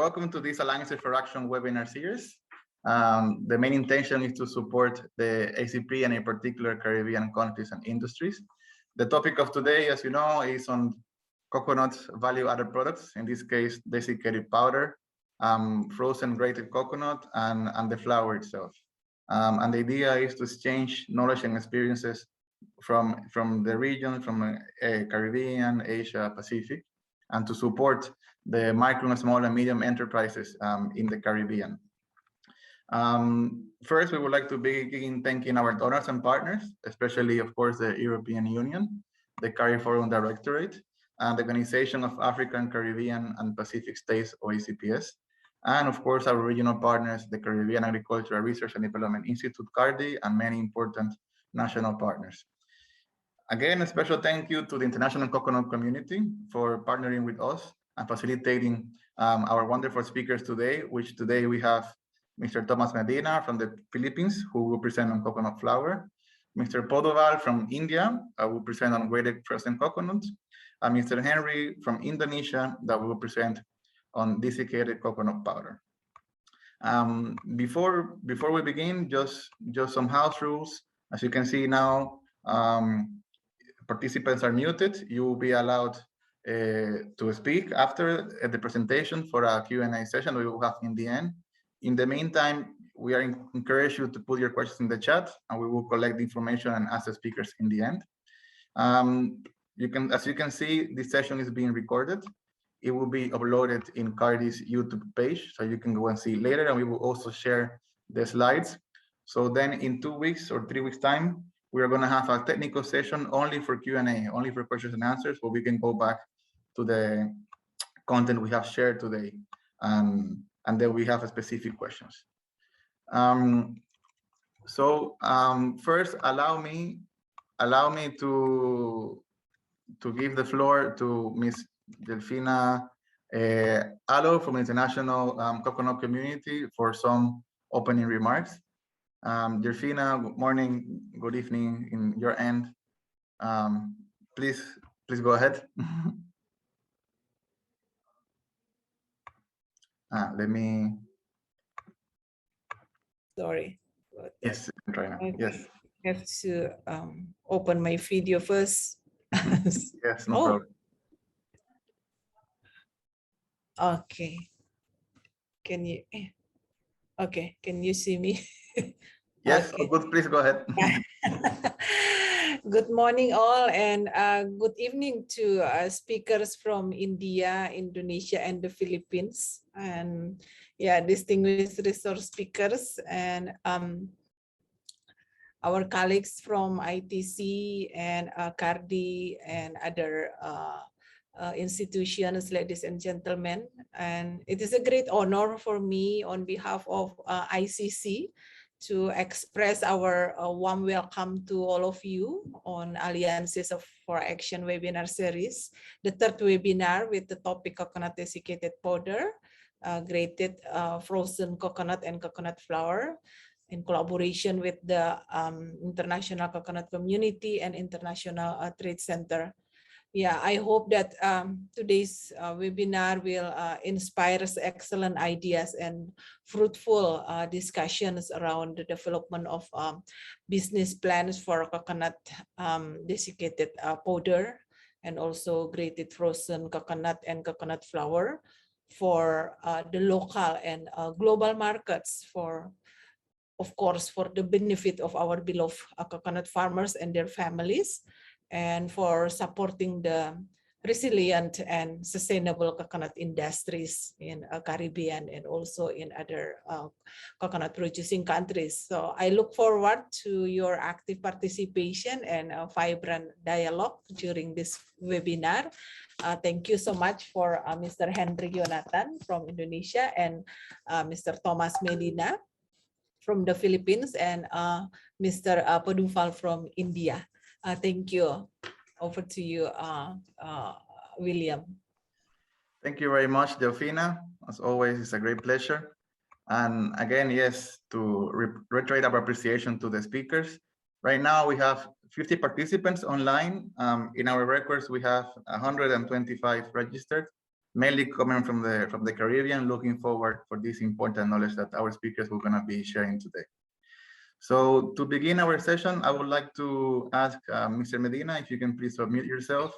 welcome to this Alliances for Action webinar series. The main intention is to support the ACP and in particular Caribbean countries and industries. The topic of today, as you know, is on coconut value-added products, in this case, desiccated powder, frozen grated coconut, and the flour itself. And the idea is to exchange knowledge and experiences from the region, from Caribbean, Asia, Pacific, and to support the micro, small, and medium enterprises in the Caribbean. First, we would like to begin thanking our donors and partners, especially, of course, the European Union, the CARIFORUM Directorate, and the Organization of African, Caribbean, and Pacific States, OECPS, and of course, our regional partners, the Caribbean Agricultural Research and Development Institute, CARDI, and many important national partners. Again, a special thank you to the international coconut community for partnering with us and facilitating our wonderful speakers today, which today we have Mr. Tomas Medina from the Philippines, who will present on coconut flour, Mr. Poduval from India, who will present on grated frozen coconut, and Mr. Henry from Indonesia, that will present on desiccated coconut powder. Before we begin, just some house rules. As you can see now, participants are muted. You will be allowed to speak after the presentation for a Q&A session we will have in the end. In the meantime, we encourage you to put your questions in the chat, and we will collect the information and ask the speakers in the end. As you can see, this session is being recorded. It will be uploaded in CARDI's YouTube page, so you can go and see it later, and we will also share the slides. So then in 2 weeks or 3 weeks time, we are going to have a technical session only for Q&A, only for questions and answers, where we can go back to the content we have shared today, and then we have specific questions. First, allow me to give the floor to Ms. Delfina Alo from the International Coconut Community for some opening remarks. Delfina, good morning, good evening in your end. Please go ahead. Let me. Sorry. Yes, try now. Yes. I have to open my video first. Yes, no problem. Okay. Can you? Okay. Can you see me? Yes. Okay. Oh, good. Please go ahead. Good morning, all, and good evening to speakers from India, Indonesia, and the Philippines, and distinguished resource speakers and our colleagues from ITC and CARDI and other institutions, ladies and gentlemen. And it is a great honor for me on behalf of ICC to express our warm welcome to all of you on Alliances for Action webinar series, the third webinar with the topic coconut desiccated powder, grated frozen coconut and coconut flour, in collaboration with the International Coconut Community and International Trade Center. Yeah, I hope that today's webinar will inspire excellent ideas and fruitful discussions around the development of business plans for coconut desiccated powder and also grated frozen coconut and coconut flour for the local and global markets, of course, for the benefit of our beloved coconut farmers and their families, and for supporting the resilient and sustainable coconut industries in Caribbean and also in other coconut producing countries. So I look forward to your active participation and a vibrant dialogue during this webinar. Thank you so much for Mr. Henry Yonathan from Indonesia and Mr. Tomas Medina from the Philippines and Mr. Poduval from India. Thank you. Over to you, William. Thank you very much, Delfina. As always, it's a great pleasure. And again, yes, to reiterate our appreciation to the speakers. Right now, we have 50 participants online. In our records, we have 125 registered. mainly coming from the Caribbean. Looking forward for this important knowledge that our speakers were going to be sharing today. So to begin our session, I would like to ask Mr. Medina if you can please submit yourself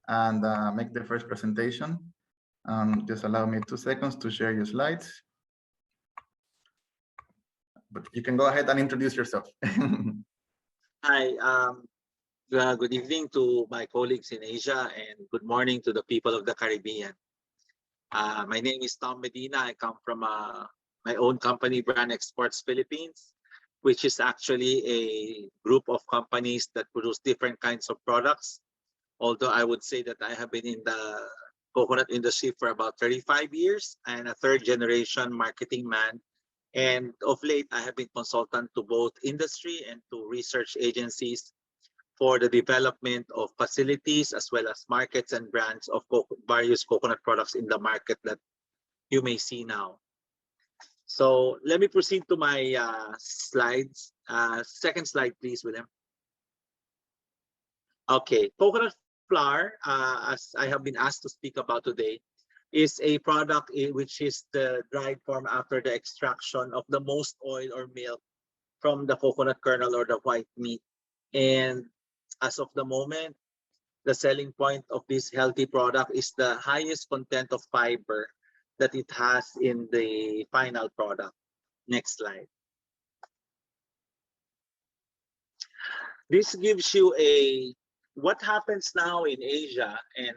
and make the first presentation. Just allow me 2 seconds to share your slides. But you can go ahead and introduce yourself. Hi, good evening to my colleagues in Asia and good morning to the people of the Caribbean. My name is Tom Medina. I come from my own company, Brand Exports Philippines, which is actually a group of companies that produce different kinds of products. Although I would say that I have been in the coconut industry for about 35 years and a third-generation marketing man. And of late, I have been consultant to both industry and to research agencies for the development of facilities as well as markets and brands of various coconut products in the market that you may see now. So let me proceed to my slides. Second slide, please, William. Okay, coconut flour, as I have been asked to speak about today, is a product which is the dried form after the extraction of the most oil or milk from the coconut kernel or the white meat. And as of the moment, the selling point of this healthy product is the highest content of fiber that it has in the final product. Next slide. This gives you what happens now in Asia, and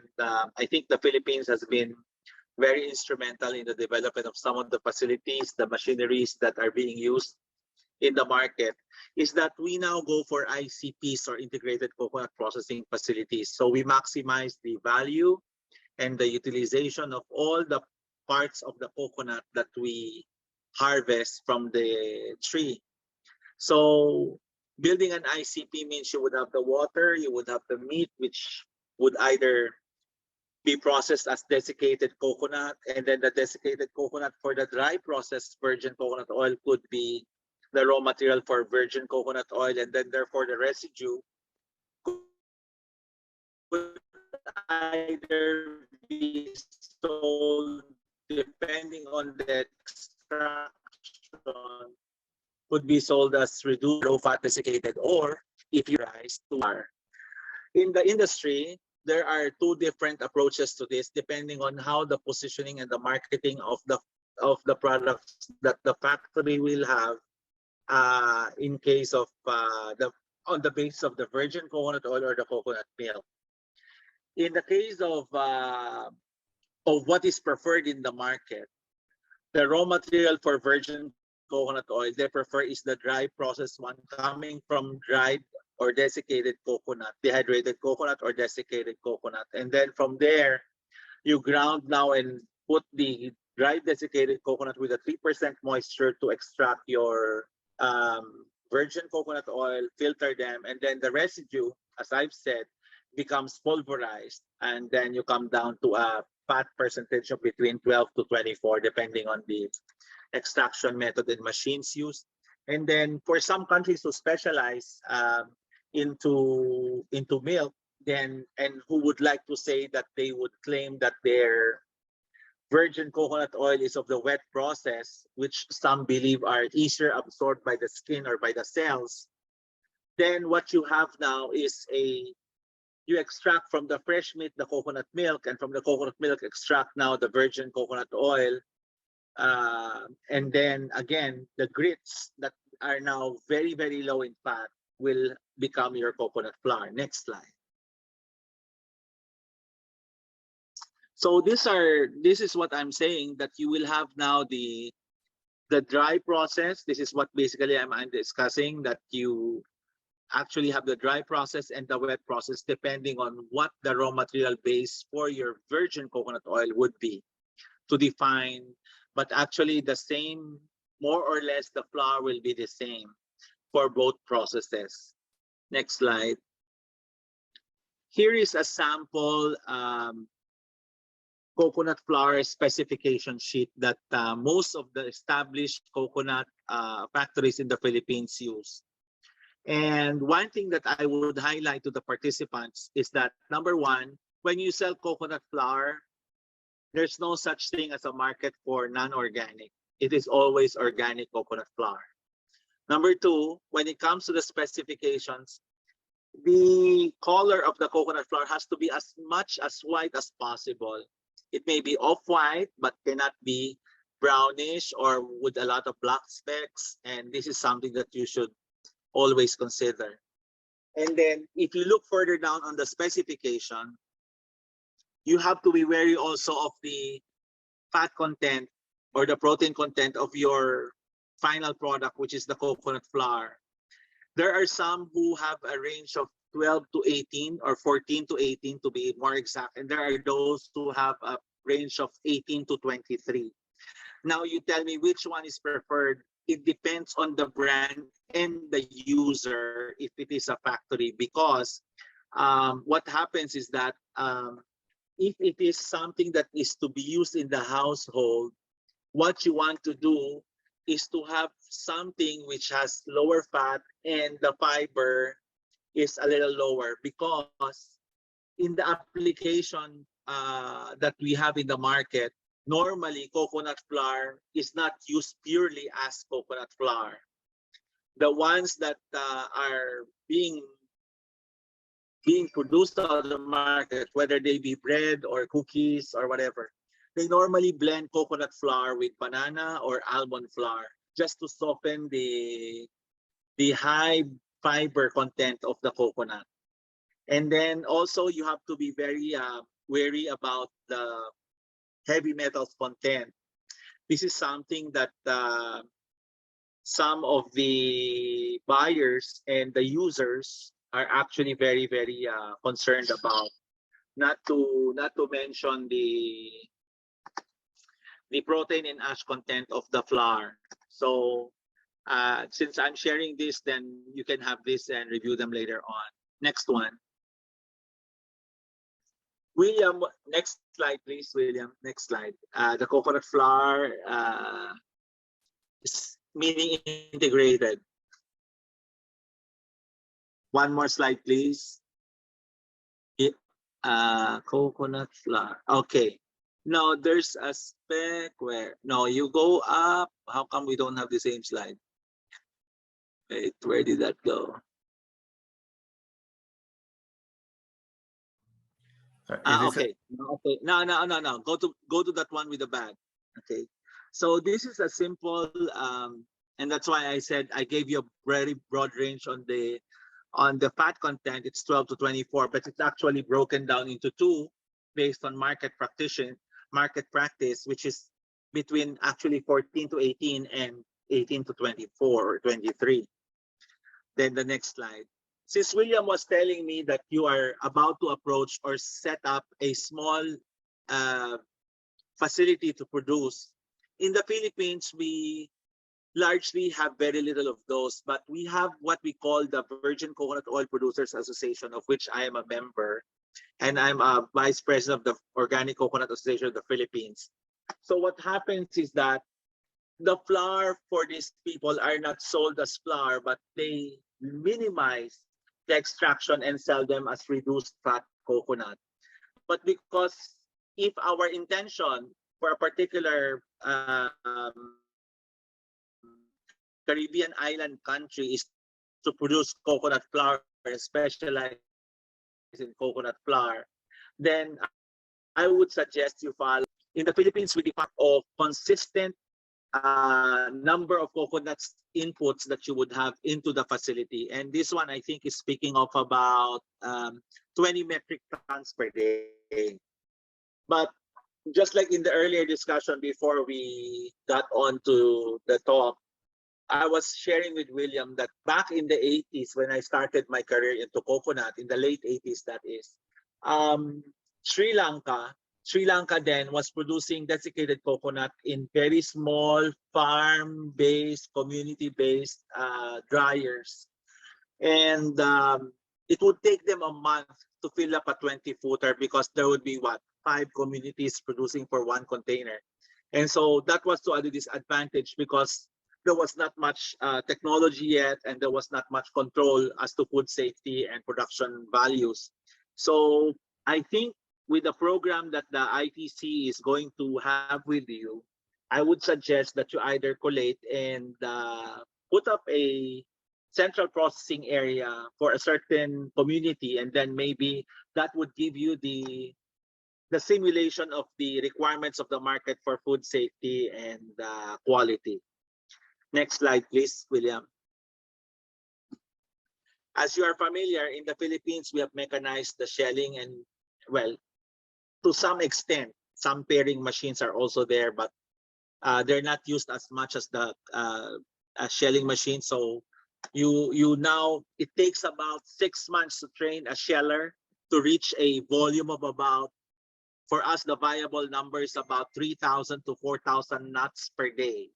I think the Philippines has been very instrumental in the development of some of the facilities, the machineries that are being used in the market, is that we now go for ICPs or integrated coconut processing facilities. So we maximize the value and the utilization of all the parts of the coconut that we harvest from the tree. So building an ICP means you would have the water, you would have the meat, which would either be processed as desiccated coconut, and then the desiccated coconut for the dry processed virgin coconut oil could be the raw material for virgin coconut oil, and then therefore the residue could either be sold depending on the extraction, could be sold as reduced low fat desiccated, or if you rise to flour. In the industry, there are two different approaches to this depending on how the positioning and the marketing of the products that the factory will have in case of on the basis of the virgin coconut oil or the coconut milk. In the case of what is preferred in the market, the raw material for virgin coconut oil they prefer is the dry processed one coming from dried or desiccated coconut, dehydrated coconut or desiccated coconut. And then from there, you ground now and put the dried desiccated coconut with a 3% moisture to extract your virgin coconut oil, filter them, and then the residue, as I've said, becomes pulverized. And then you come down to a fat percentage of between 12 to 24, depending on the extraction method and machines used. And then for some countries who specialize into milk, then and who would like to say that they would claim that their virgin coconut oil is of the wet process, which some believe are easier absorbed by the skin or by the cells, then what you have now is you extract from the fresh meat the coconut milk, and from the coconut milk extract now the virgin coconut oil. And then again, the grits that are now very, very low in fat will become your coconut flour. Next slide. So this is what I'm saying, that you will have now the dry process. This is what basically I'm discussing, that you actually have the dry process and the wet process depending on what the raw material base for your virgin coconut oil would be to define, but actually the same, more or less the flour will be the same for both processes. Next slide. Here is a sample coconut flour specification sheet that most of the established coconut factories in the Philippines use. And one thing that I would highlight to the participants is that, number one, when you sell coconut flour, there's no such thing as a market for non-organic. It is always organic coconut flour. Number two, when it comes to the specifications, the color of the coconut flour has to be as much as white as possible. It may be off-white, but cannot be brownish or with a lot of black specks. And this is something that you should always consider. And then if you look further down on the specification, you have to be wary also of the fat content or the protein content of your final product, which is the coconut flour. There are some who have a range of 12 to 18 or 14 to 18 to be more exact. And there are those who have a range of 18 to 23. Now you tell me which one is preferred. It depends on the brand and the user if it is a factory, because what happens is that if it is something that is to be used in the household, what you want to do is to have something which has lower fat and the fiber is a little lower, because in the application that we have in the market, normally coconut flour is not used purely as coconut flour. The ones that are being produced on the market, whether they be bread or cookies or whatever, they normally blend coconut flour with banana or almond flour just to soften the high fiber content of the coconut. And then also you have to be very wary about the heavy metals content. This is something that some of the buyers and the users are actually very, very concerned about. Not to mention the protein and ash content of the flour. So since I'm sharing this, then you can have this and review them later on. Next one. William, next slide, please, William. Next slide. The coconut flour is meaning integrated. One more slide, please. Coconut flour. Okay. Now there's a spec where, no, you go up. How come we don't have the same slide? Wait, where did that go? Okay. Okay. No. Go to that one with the bag. Okay. So this is a simple, and that's why I said I gave you a very broad range on the fat content. It's 12 to 24, but it's actually broken down into two based on market practice, which is between actually 14 to 18 and 18 to 24 or 23. Then the next slide. Since William was telling me that you are about to approach or set up a small facility to produce, in the Philippines, we largely have very little of those, but we have what we call the Virgin Coconut Oil Producers Association, of which I am a member, and I'm a vice president of the Organic Coconut Association of the Philippines. So what happens is that the flour for these people are not sold as flour, but they minimize the extraction and sell them as reduced fat coconut. But because if our intention for a particular Caribbean island country is to produce coconut flour and specialize in coconut flour, then I would suggest you follow. In the Philippines, we depend on consistent number of coconuts inputs that you would have into the facility. And this one, I think, is speaking of about 20 metric tons per day. But just like in the earlier discussion before we got on to the talk, I was sharing with William that back in the 80s, when I started my career into coconut, in the late 80s that is, Sri Lanka then was producing desiccated coconut in very small farm-based, community-based dryers. And it would take them a month to fill up a 20-footer because there would be, 5 communities producing for 1 container. And so that was to a disadvantage because there was not much technology yet, and there was not much control as to food safety and production values. So I think with the program that the ITC is going to have with you, I would suggest that you either collate and put up a central processing area for a certain community, and then maybe that would give you the simulation of the requirements of the market for food safety and quality. Next slide, please, William. As you are familiar, in the Philippines, we have mechanized the shelling, and well, to some extent, some pairing machines are also there, but they're not used as much as the shelling machine. So you now, it takes about 6 months to train a sheller to reach a volume of about, for us, the viable number is about 3,000 to 4,000 nuts per day.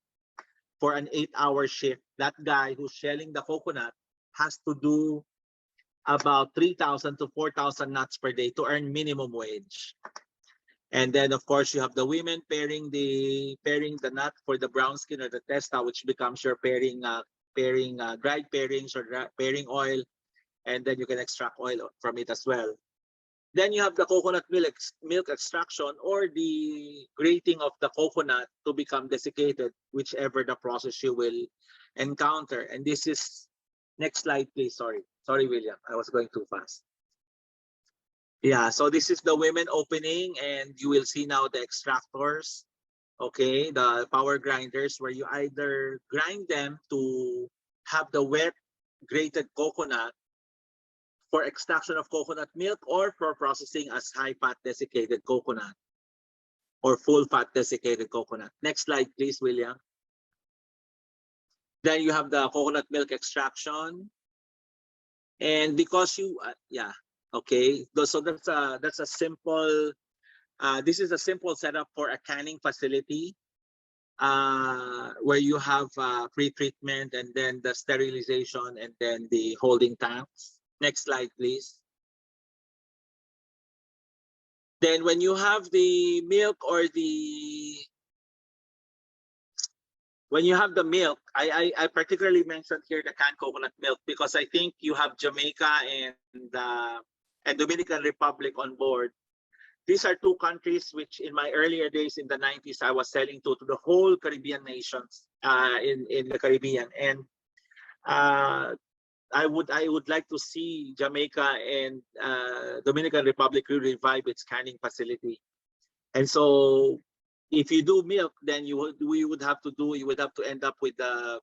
For an 8-hour shift, that guy who's shelling the coconut has to do about 3,000 to 4,000 nuts per day to earn minimum wage. And then, of course, you have the women pairing the nut for the brown skin or the testa, which becomes your pairing dried pairings or pairing oil, and then you can extract oil from it as well. Then you have the coconut milk extraction, or the grating of the coconut to become desiccated, whichever the process you will encounter. And this is, next slide, please. Sorry, William, I was going too fast. Yeah, so this is the women opening, and you will see now the extractors, okay, the power grinders, where you either grind them to have the wet grated coconut for extraction of coconut milk, or for processing as high-fat desiccated coconut or full-fat desiccated coconut. Next slide, please, William. Then you have the coconut milk extraction, and because you, okay. So that's a simple. This is a simple setup for a canning facility, where you have pre-treatment and then the sterilization and then the holding tanks. Next slide, please. Then when you have the milk or when you have the milk, I particularly mentioned here the canned coconut milk because I think you have Jamaica and Dominican Republic on board. These are two countries which in my earlier days in the 90s, I was selling to the whole Caribbean nations in the Caribbean. And I would like to see Jamaica and Dominican Republic revive its canning facility. And so if you do milk, then you would have to end up with the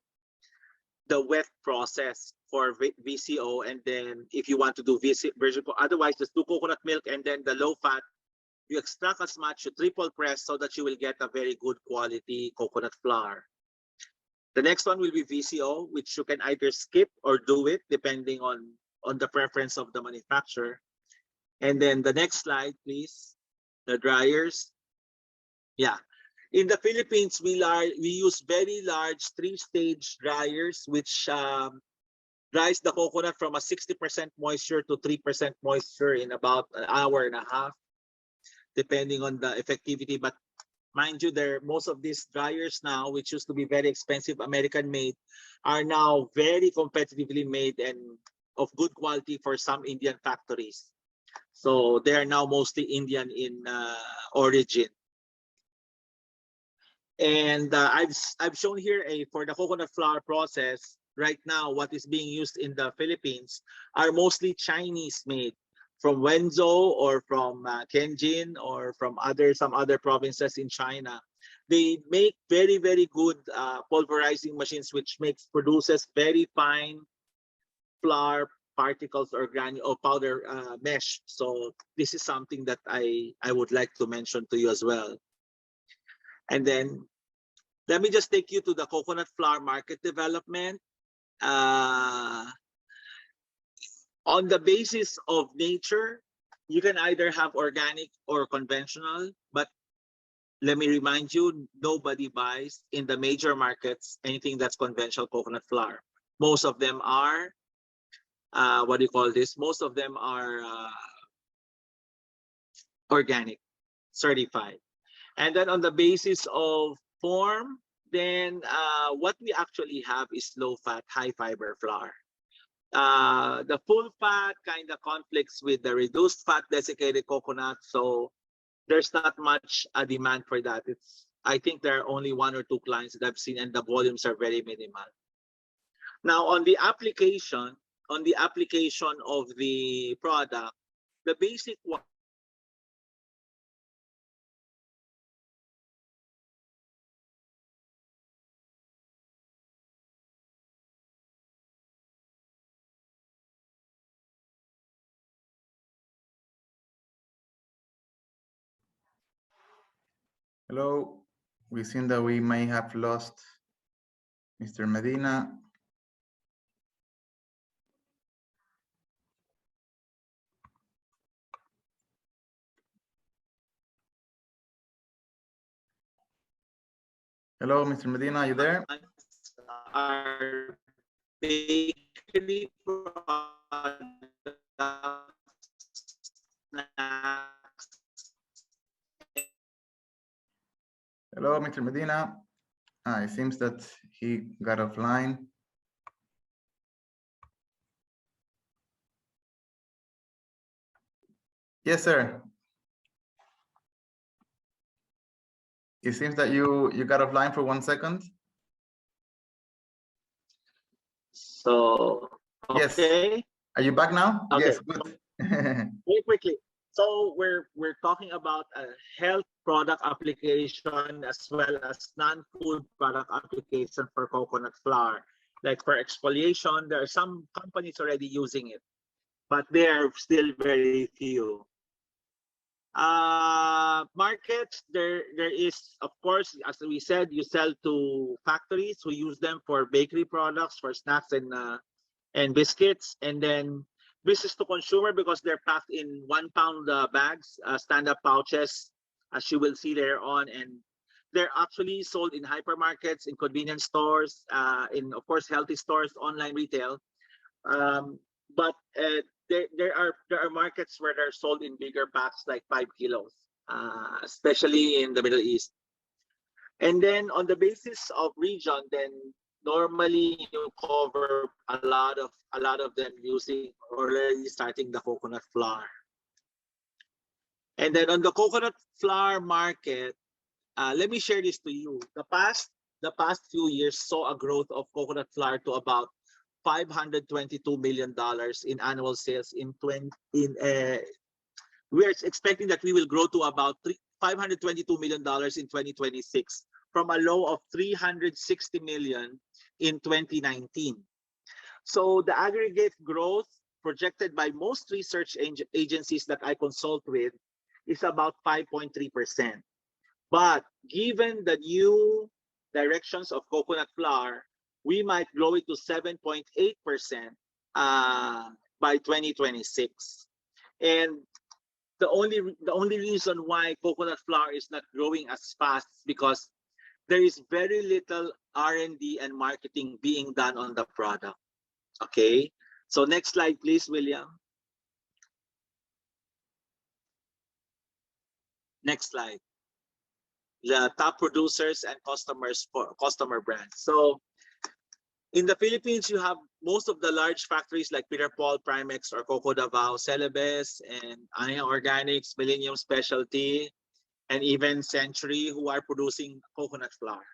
wet process for VCO, and then if you want to do virgin, otherwise just do coconut milk, and then the low fat, you extract as much, you triple press so that you will get a very good quality coconut flour. The next one will be VCO, which you can either skip or do it depending on the preference of the manufacturer. And then the next slide, please, the dryers. Yeah, in the Philippines, we use very large 3-stage dryers, which dries the coconut from a 60% moisture to 3% moisture in about an hour and a half, depending on the effectivity. But mind you, most of these dryers now, which used to be very expensive, American-made, are now very competitively made and of good quality for some Indian factories. So they are now mostly Indian in origin. And I've shown here for the coconut flour process. Right now, what is being used in the Philippines are mostly Chinese-made, from Wenzhou or from Tianjin or from some other provinces in China. They make very, very good pulverizing machines, which produces very fine flour particles or granule or powder mesh. So this is something that I would like to mention to you as well. And then let me just take you to the coconut flour market development. On the basis of nature, you can either have organic or conventional, but let me remind you, nobody buys in the major markets anything that's conventional coconut flour. Most of them are, most of them are organic, certified. And then on the basis of form, then what we actually have is low-fat, high-fiber flour. The full fat kind of conflicts with the reduced fat desiccated coconut, so there's not much demand for that. I think there are only 1 or 2 clients that I've seen, and the volumes are very minimal. Now, on the application of the product, the basic one. Hello, we seem that we may have lost Mr. Medina. Hello, Mr. Medina, are you there? Our bakery products, Hello, Mr. Medina. It seems that he got offline. Yes, sir. It seems that you got offline for 1 second. So, okay. Yes. Are you back now? Okay. Yes, good. Very quickly. So we're talking about a health product application as well as non-food product application for coconut flour. Like for exfoliation, there are some companies already using it, but they are still very few. Markets, there is, of course, as we said, you sell to factories who use them for bakery products, for snacks and biscuits, and then business to consumer because they're packed in 1 pound bags, stand-up pouches, as you will see later on, and they're actually sold in hypermarkets, in convenience stores, in, of course, healthy stores, online retail. But there are markets where they're sold in bigger packs, like 5 kilos, especially in the Middle East. And then on the basis of region, then normally you cover a lot of them using already starting the coconut flour. And then on the coconut flour market, let me share this to you. The past few years saw a growth of coconut flour to about $522 million in annual sales we are expecting that we will grow to about $522 million in 2026 from a low of $360 million in 2019. So the aggregate growth projected by most research agencies that I consult with is about 5.3%. But given the new directions of coconut flour, we might grow it to 7.8% by 2026. And the only reason why coconut flour is not growing as fast is because there is very little R&D and marketing being done on the product. Okay, so next slide, please, William. Next slide. The top producers and customers for customer brands. So in the Philippines, you have most of the large factories like Peter Paul, Primex, or Coco Davao, Celebes, and Aya Organics, Millennium Specialty, and even Century, who are producing coconut flour.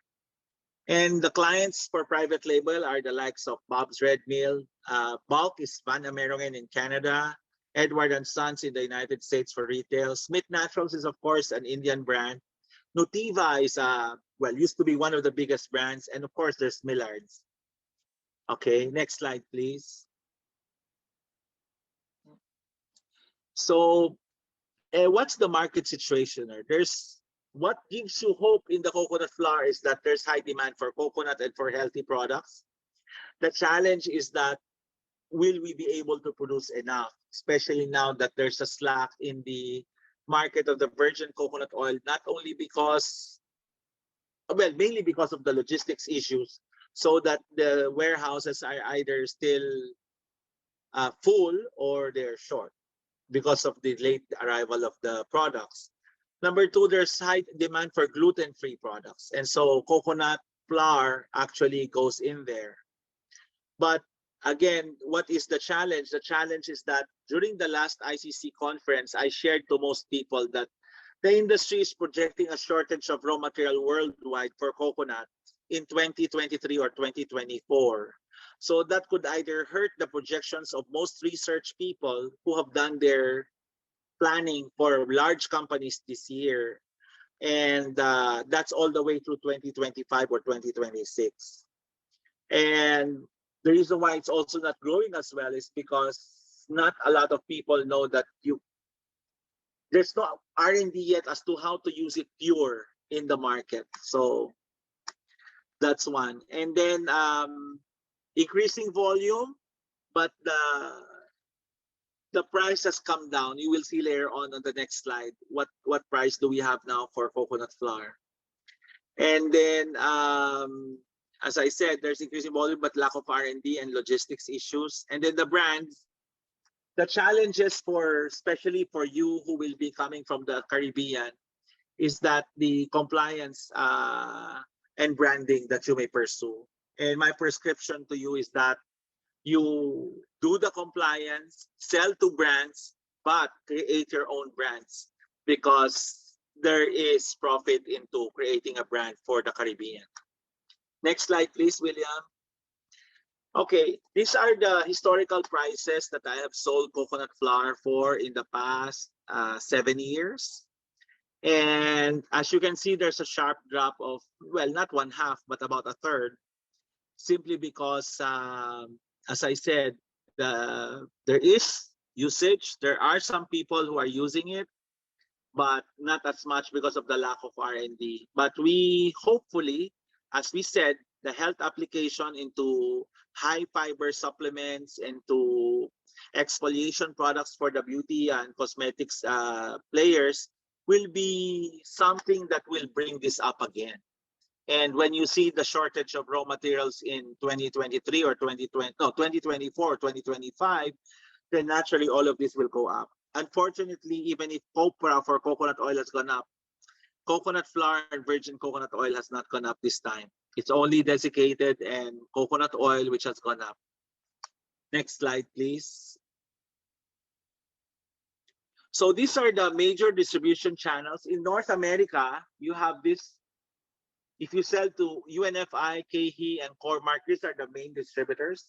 And the clients for private label are the likes of Bob's Red Mill. Bulk is Van Amerongen in Canada, Edward & Sons in the United States for retail. Smith Naturals is, of course, an Indian brand. Nutiva is, used to be one of the biggest brands. And of course, there's Millard's. Okay, next slide, please. So, what's the market situation? What gives you hope in the coconut flour is that there's high demand for coconut and for healthy products. The challenge is that will we be able to produce enough, especially now that there's a slack in the market of the virgin coconut oil, not only because, mainly because of the logistics issues, so that the warehouses are either still full or they're short because of the late arrival of the products. Number two, there's high demand for gluten-free products. And so coconut flour actually goes in there. But again, what is the challenge? The challenge is that during the last ICC conference, I shared to most people that the industry is projecting a shortage of raw material worldwide for coconut in 2023 or 2024. So that could either hurt the projections of most research people who have done their planning for large companies this year. And that's all the way through 2025 or 2026. And the reason why it's also not growing as well is because not a lot of people know that there's no R&D yet as to how to use it pure in the market. So that's one. And then increasing volume, but the price has come down. You will see later on the next slide what price do we have now for coconut flour. And then as I said, there's increasing volume but lack of R&D and logistics issues. And then the brands, the challenges for especially for you who will be coming from the Caribbean is that the compliance and branding that you may pursue. And my prescription to you is that you do the compliance, sell to brands, but create your own brands because there is profit into creating a brand for the Caribbean. Next slide, please, William. Okay, these are the historical prices that I have sold coconut flour for in the past 7 years. And as you can see, there's a sharp drop of, well, not 1/2, but about 1/3, simply because, as I said, there is usage. There are some people who are using it, but not as much because of the lack of R&D. But we hopefully, as we said, the health application into high fiber supplements, into exfoliation products for the beauty and cosmetics players will be something that will bring this up again. And when you see the shortage of raw materials in 2023 or 2024 or 2025, then naturally all of this will go up. Unfortunately, even if copra for coconut oil has gone up, coconut flour and virgin coconut oil has not gone up this time. It's only desiccated and coconut oil which has gone up. Next slide, please. So these are the major distribution channels. In North America, you have this. If you sell to UNFI, KeHE, and Cormark, these are the main distributors.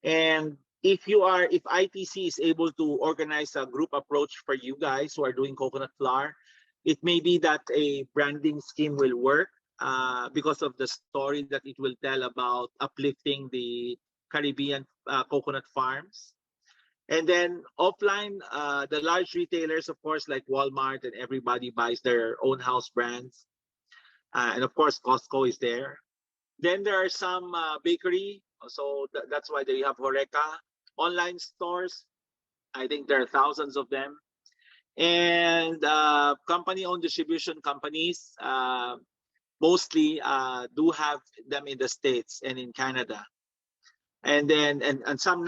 And if ITC is able to organize a group approach for you guys who are doing coconut flour, it may be that a branding scheme will work because of the story that it will tell about uplifting the Caribbean coconut farms. And then offline, the large retailers, of course, like Walmart, and everybody buys their own house brands. And of course, Costco is there. Then there are some bakery. So that's why they have Horeca. Online stores, I think there are thousands of them. And company-owned distribution companies, mostly do have them in the States and in Canada. And then and some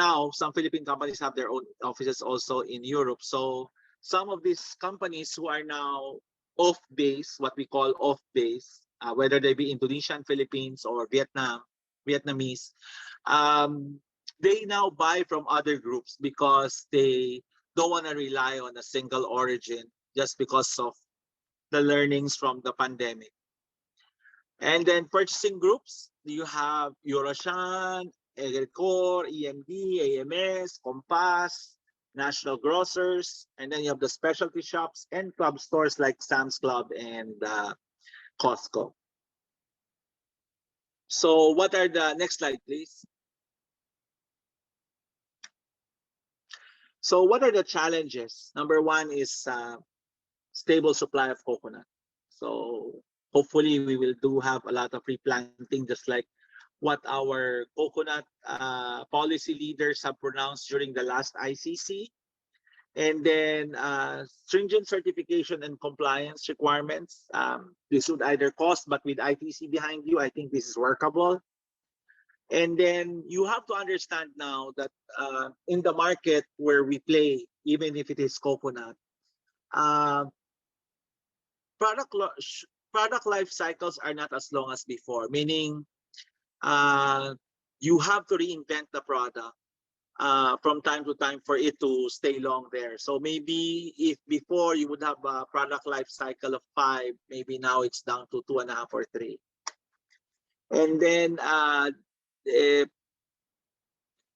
Philippine companies have their own offices also in Europe. So some of these companies who are now off base, what we call off base, whether they be Indonesian, Philippines, or Vietnamese, they now buy from other groups because they don't want to rely on a single origin just because of the learnings from the pandemic. And then purchasing groups, you have Eurasian, Agricor, EMD, AMS, Compass, National Grocers, and then you have the specialty shops and club stores like Sam's Club and Costco. So what are the next slide, please? So what are the challenges? Number one is stable supply of coconut. So hopefully we will have a lot of replanting, just like what our coconut policy leaders have pronounced during the last ICC. And then stringent certification and compliance requirements. This would either cost, but with ITC behind you, I think this is workable. And then you have to understand now that in the market where we play, even if it is coconut, product life cycles are not as long as before, meaning you have to reinvent the product from time to time for it to stay long there. So maybe if before you would have a product life cycle of 5, maybe now it's down to 2.5 or 3. And then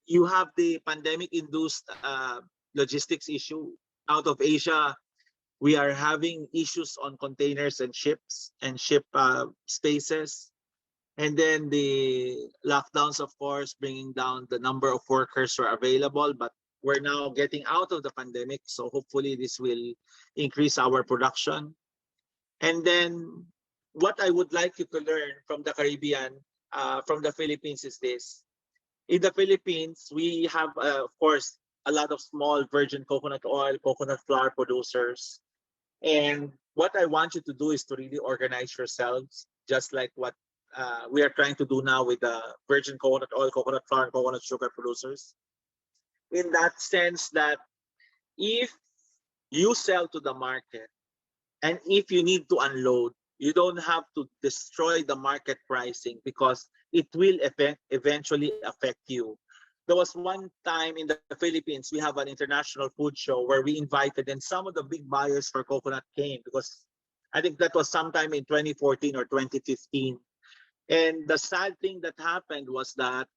you have the pandemic-induced logistics issue. Out of Asia, we are having issues on containers and ships and ship spaces. And then the lockdowns, of course, bringing down the number of workers who are available. But we're now getting out of the pandemic, so hopefully this will increase our production. And then what I would like you to learn from the Caribbean, from the Philippines is this. In the Philippines, we have, of course, a lot of small virgin coconut oil, coconut flour producers. And what I want you to do is to really organize yourselves, just like what we are trying to do now with the virgin coconut oil, coconut flour, and coconut sugar producers. In that sense that if you sell to the market and if you need to unload, you don't have to destroy the market pricing because it will eventually affect you. There was one time in the Philippines, we have an international food show where we invited, and some of the big buyers for coconut came because I think that was sometime in 2014 or 2015. And the sad thing that happened was that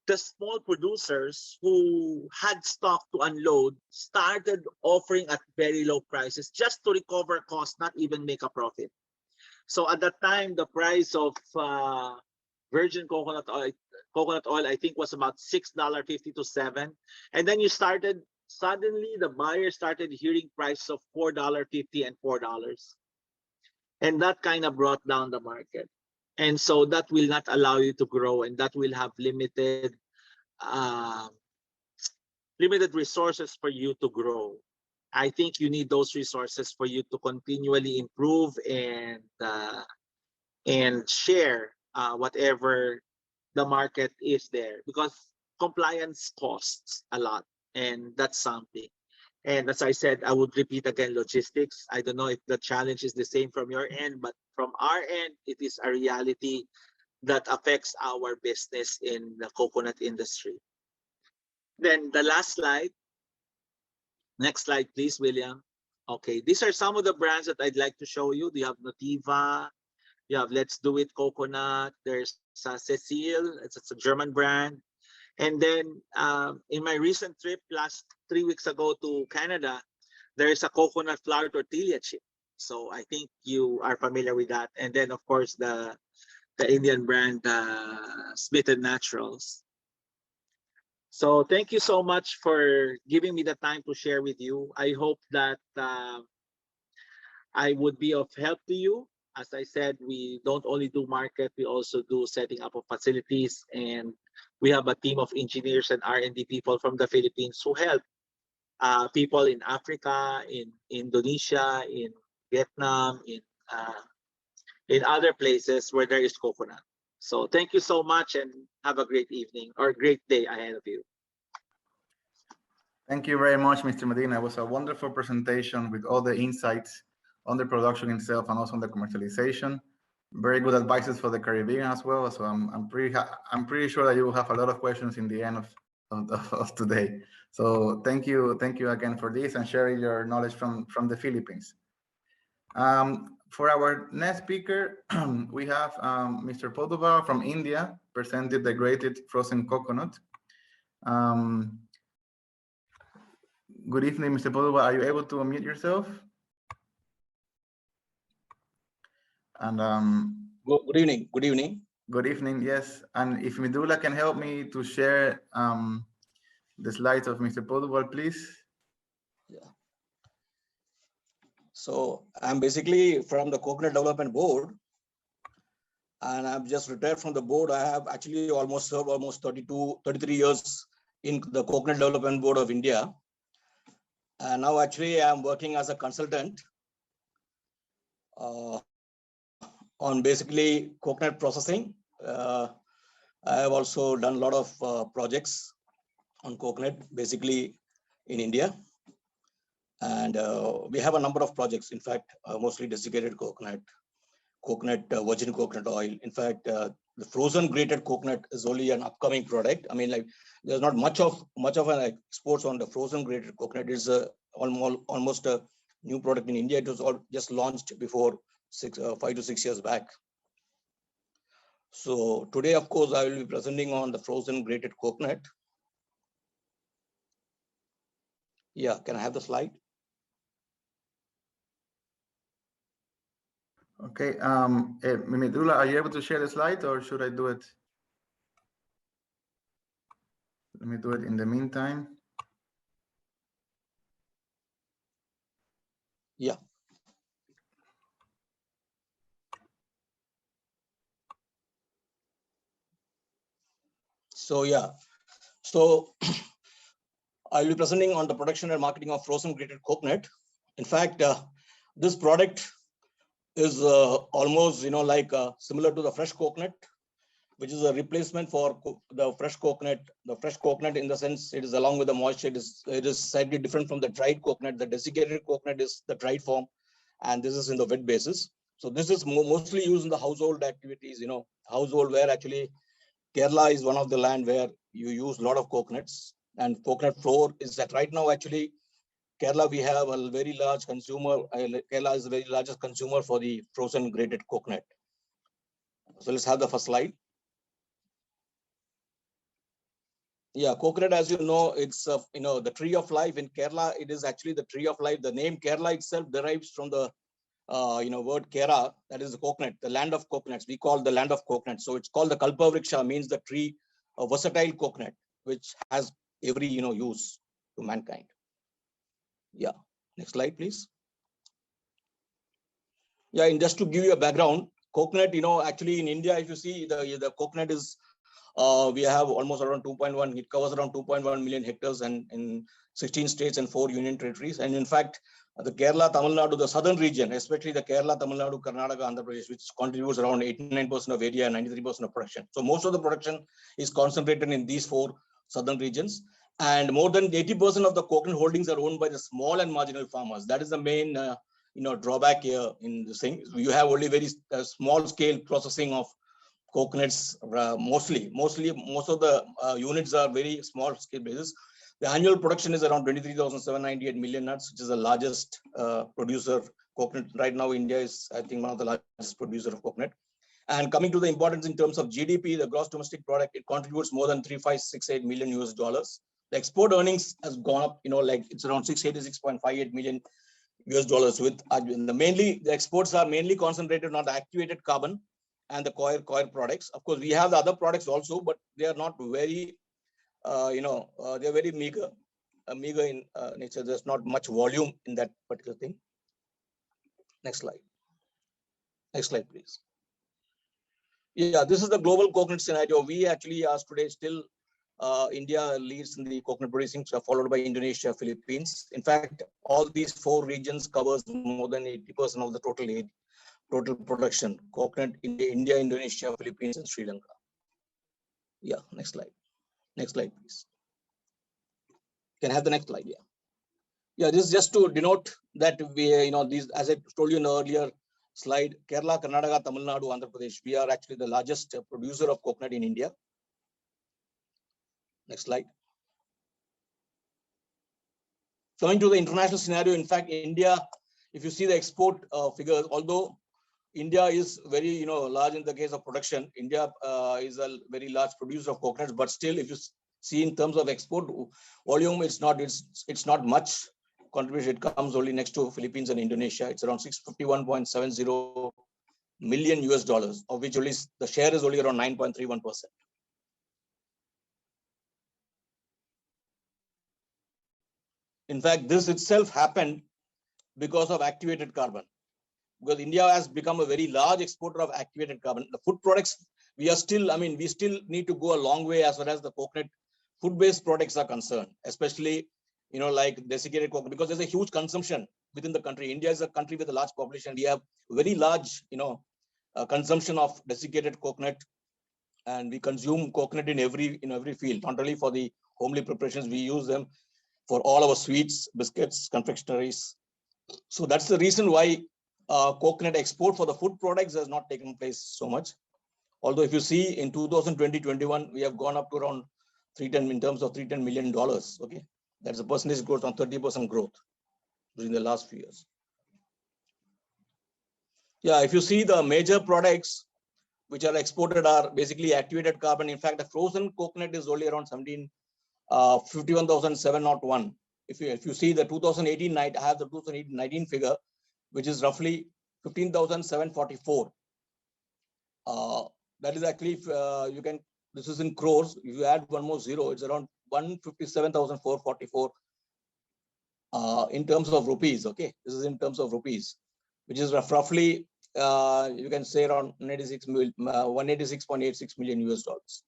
the small producers who had stock to unload started offering at very low prices just to recover costs, not even make a profit. So at that time, the price of virgin coconut oil, I think was about $6.50 to $7. And then suddenly the buyers started hearing prices of $4.50 and $4. And that kind of brought down the market. And so that will not allow you to grow, and that will have limited resources for you to grow. I think you need those resources for you to continually improve and share whatever the market is there, because compliance costs a lot, and that's something. And as I said, I would repeat again, logistics. I don't know if the challenge is the same from your end, but from our end, it is a reality that affects our business in the coconut industry. Then the last slide. Next slide, please, William. Okay, these are some of the brands that I'd like to show you. You have Nativa, you have Let's Do It Coconut, there's Cecile, it's a German brand. And then in my recent trip last 3 weeks ago to Canada, there is a coconut flour tortilla chip. So I think you are familiar with that. And then of course the Indian brand Smitten Naturals. So thank you so much for giving me the time to share with you. I hope that I would be of help to you. As I said, we don't only do market, we also do setting up of facilities, and we have a team of engineers and R&D people from the Philippines who help people in Africa, in Indonesia, in Vietnam, in other places where there is coconut. So thank you so much, and have a great evening or great day ahead of you. Thank you very much, Mr. Medina. It was a wonderful presentation with all the insights on the production itself and also on the commercialization. Very good advices for the Caribbean as well. So I'm pretty sure that you will have a lot of questions in the end of today. So thank you again for this and sharing your knowledge from the Philippines. For our next speaker, we have Mr. Poduval from India, presented the grated frozen coconut. Good evening, Mr. Poduval. Are you able to unmute yourself? And good evening. Good evening. Good evening. Yes, and if Midula can help me to share the slides of Mr. Poduval, please. Yeah. So I'm basically from the Coconut Development Board, and I've just retired from the board. I have actually served almost 33 years in the Coconut Development Board of India. And now actually I'm working as a consultant on basically coconut processing. I have also done a lot of projects on coconut, basically in India. And we have a number of projects, in fact, mostly desiccated coconut, coconut, virgin coconut oil. In fact, the frozen grated coconut is only an upcoming product. I mean, like there's not much of an exports on the frozen grated coconut. It's almost a new product in India. It was all just launched before 5 to 6 years back. So today, of course, I will be presenting on the frozen grated coconut. Yeah, can I have the slide? Okay, Mimidula, are you able to share the slide or should I do it? Let me do it in the meantime. Yeah. So yeah, so I'll be presenting on the production and marketing of frozen grated coconut. In fact, this product is almost, like similar to the fresh coconut, which is a replacement for the fresh coconut. The fresh coconut, in the sense, it is along with the moisture, it is slightly different from the dried coconut. The desiccated coconut is the dried form, and this is in the wet basis. So this is mostly used in the household activities, household, where actually Kerala is one of the land where you use a lot of coconuts, and coconut flour is that right now actually Kerala, we have a very large consumer. Kerala is the very largest consumer for the frozen grated coconut. So let's have the first slide. Yeah, coconut, as you know, it's the tree of life in Kerala. It is actually the tree of life. The name Kerala itself derives from the word Kera, that is the coconut, the land of coconuts. We call the land of coconuts. So it's called the Kalpavriksha, means the tree, a versatile coconut, which has every use to mankind. Yeah, next slide, please. Yeah, and just to give you a background, coconut, actually in India, if you see the coconut is, we have almost around 2.1, it covers around 2.1 million hectares and in 16 states and 4 union territories. And in fact, the Kerala, Tamil Nadu, the southern region, especially the Kerala, Tamil Nadu, Karnataka, Andhra Pradesh, which contributes around 89% of area and 93% of production. So most of the production is concentrated in these 4 southern regions. And more than 80% of the coconut holdings are owned by the small and marginal farmers. That is the main drawback here in this thing. You have only very small scale processing of coconuts. Mostly most of the units are very small scale basis. The annual production is around 23,798 million nuts, which is the largest producer coconut. Right now, India is, I think, one of the largest producer of coconut. And coming to the importance in terms of GDP, the gross domestic product, it contributes more than $3,568 million US. The export earnings has gone up, it's around 686.58 million US with mainly the exports are mainly concentrated on the activated carbon and the coir products. Of course, we have the other products also, but they are not very, they're very meager in nature. There's not much volume in that particular thing. Next slide. Next slide, please. Yeah, this is the global coconut scenario. We actually are today still, India leads in the coconut producing, followed by Indonesia, Philippines. In fact, all these 4 regions covers more than 80% of the total production. Coconut in India, Indonesia, Philippines, and Sri Lanka. Yeah, next slide. Next slide, please. Can I have the next slide? Yeah. Yeah, this is just to denote that we, these, as I told you in the earlier slide, Kerala, Karnataka, Tamil Nadu, Andhra Pradesh, we are actually the largest producer of coconut in India. Next slide. Coming to the international scenario, in fact, India, if you see the export figures, although India is very, large in the case of production, India is a very large producer of coconuts, but still, if you see in terms of export volume, it's not much contribution. It comes only next to Philippines and Indonesia. It's around 651.70 million US dollars, of which only the share is only around 9.31%. In fact, this itself happened because of activated carbon. Because India has become a very large exporter of activated carbon. The food products, we still need to go a long way as far as the coconut food-based products are concerned, especially, like desiccated coconut, because there's a huge consumption within the country. India is a country with a large population. We have very large, consumption of desiccated coconut, and we consume coconut in every field, not only for the homely preparations. We use them for all our sweets, biscuits, confectionaries. So that's the reason why coconut export for the food products has not taken place so much. Although if you see in 2020-21, we have gone up to around 310 in terms of $310 million. Okay, that's a percentage growth on 30% growth during the last few years. Yeah, if you see the major products which are exported are basically activated carbon. In fact, the frozen coconut is only around 51,701. If you see the 2018, I have the 2019 figure, which is roughly 15,744. That is actually, you can, this is in crores. If you add one more zero, it's around 157,444 in terms of rupees. Okay, this is in terms of rupees, which is roughly, you can say around 186.86 million US dollars.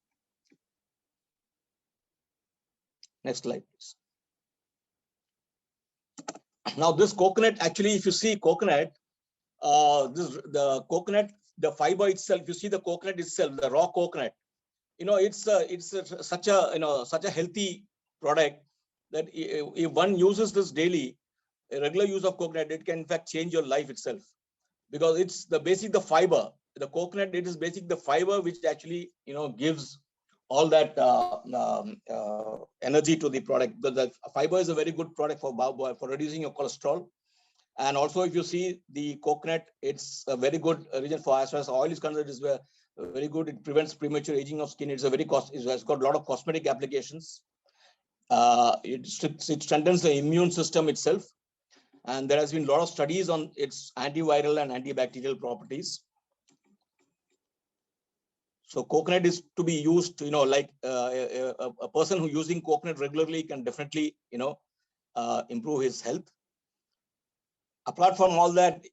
Next slide, please. Now this coconut, actually, if you see coconut, the coconut, the fiber itself, you see the coconut itself, the raw coconut, it's such a healthy product that if one uses this daily, a regular use of coconut, it can in fact change your life itself, because it's the fiber. The coconut, it is basic the fiber which actually gives all that energy to the product. The fiber is a very good product for reducing your cholesterol. And also, if you see the coconut, it's a very good region for, as far as oil is concerned, it is very good. It prevents premature aging of skin. It's a very it has got a lot of cosmetic applications. It strengthens the immune system itself. And there has been a lot of studies on its antiviral and antibacterial properties. So coconut is to be used, like a person who using coconut regularly can definitely, improve his health. Apart from all that,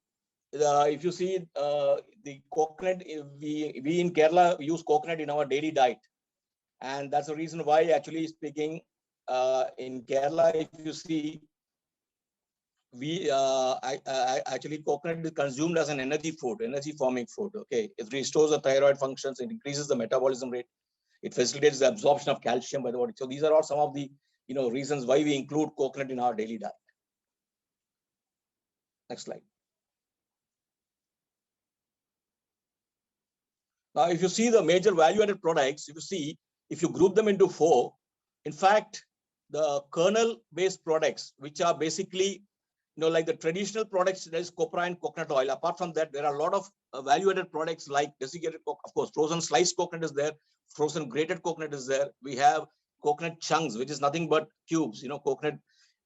if you see the coconut, we in Kerala use coconut in our daily diet. And that's the reason why, actually speaking, in Kerala, if you see, we actually coconut is consumed as an energy forming food. Okay, it restores the thyroid functions, it increases the metabolism rate, it facilitates the absorption of calcium by the body. So these are all some of the reasons why we include coconut in our daily diet. Next slide. Now, if you see the major value-added products, if you group them into 4, in fact, the kernel-based products, which are basically, like the traditional products, there is copra and coconut oil. Apart from that, there are a lot of value-added products like desiccated, of course, frozen sliced coconut is there, frozen grated coconut is there. We have coconut chunks, which is nothing but cubes, coconut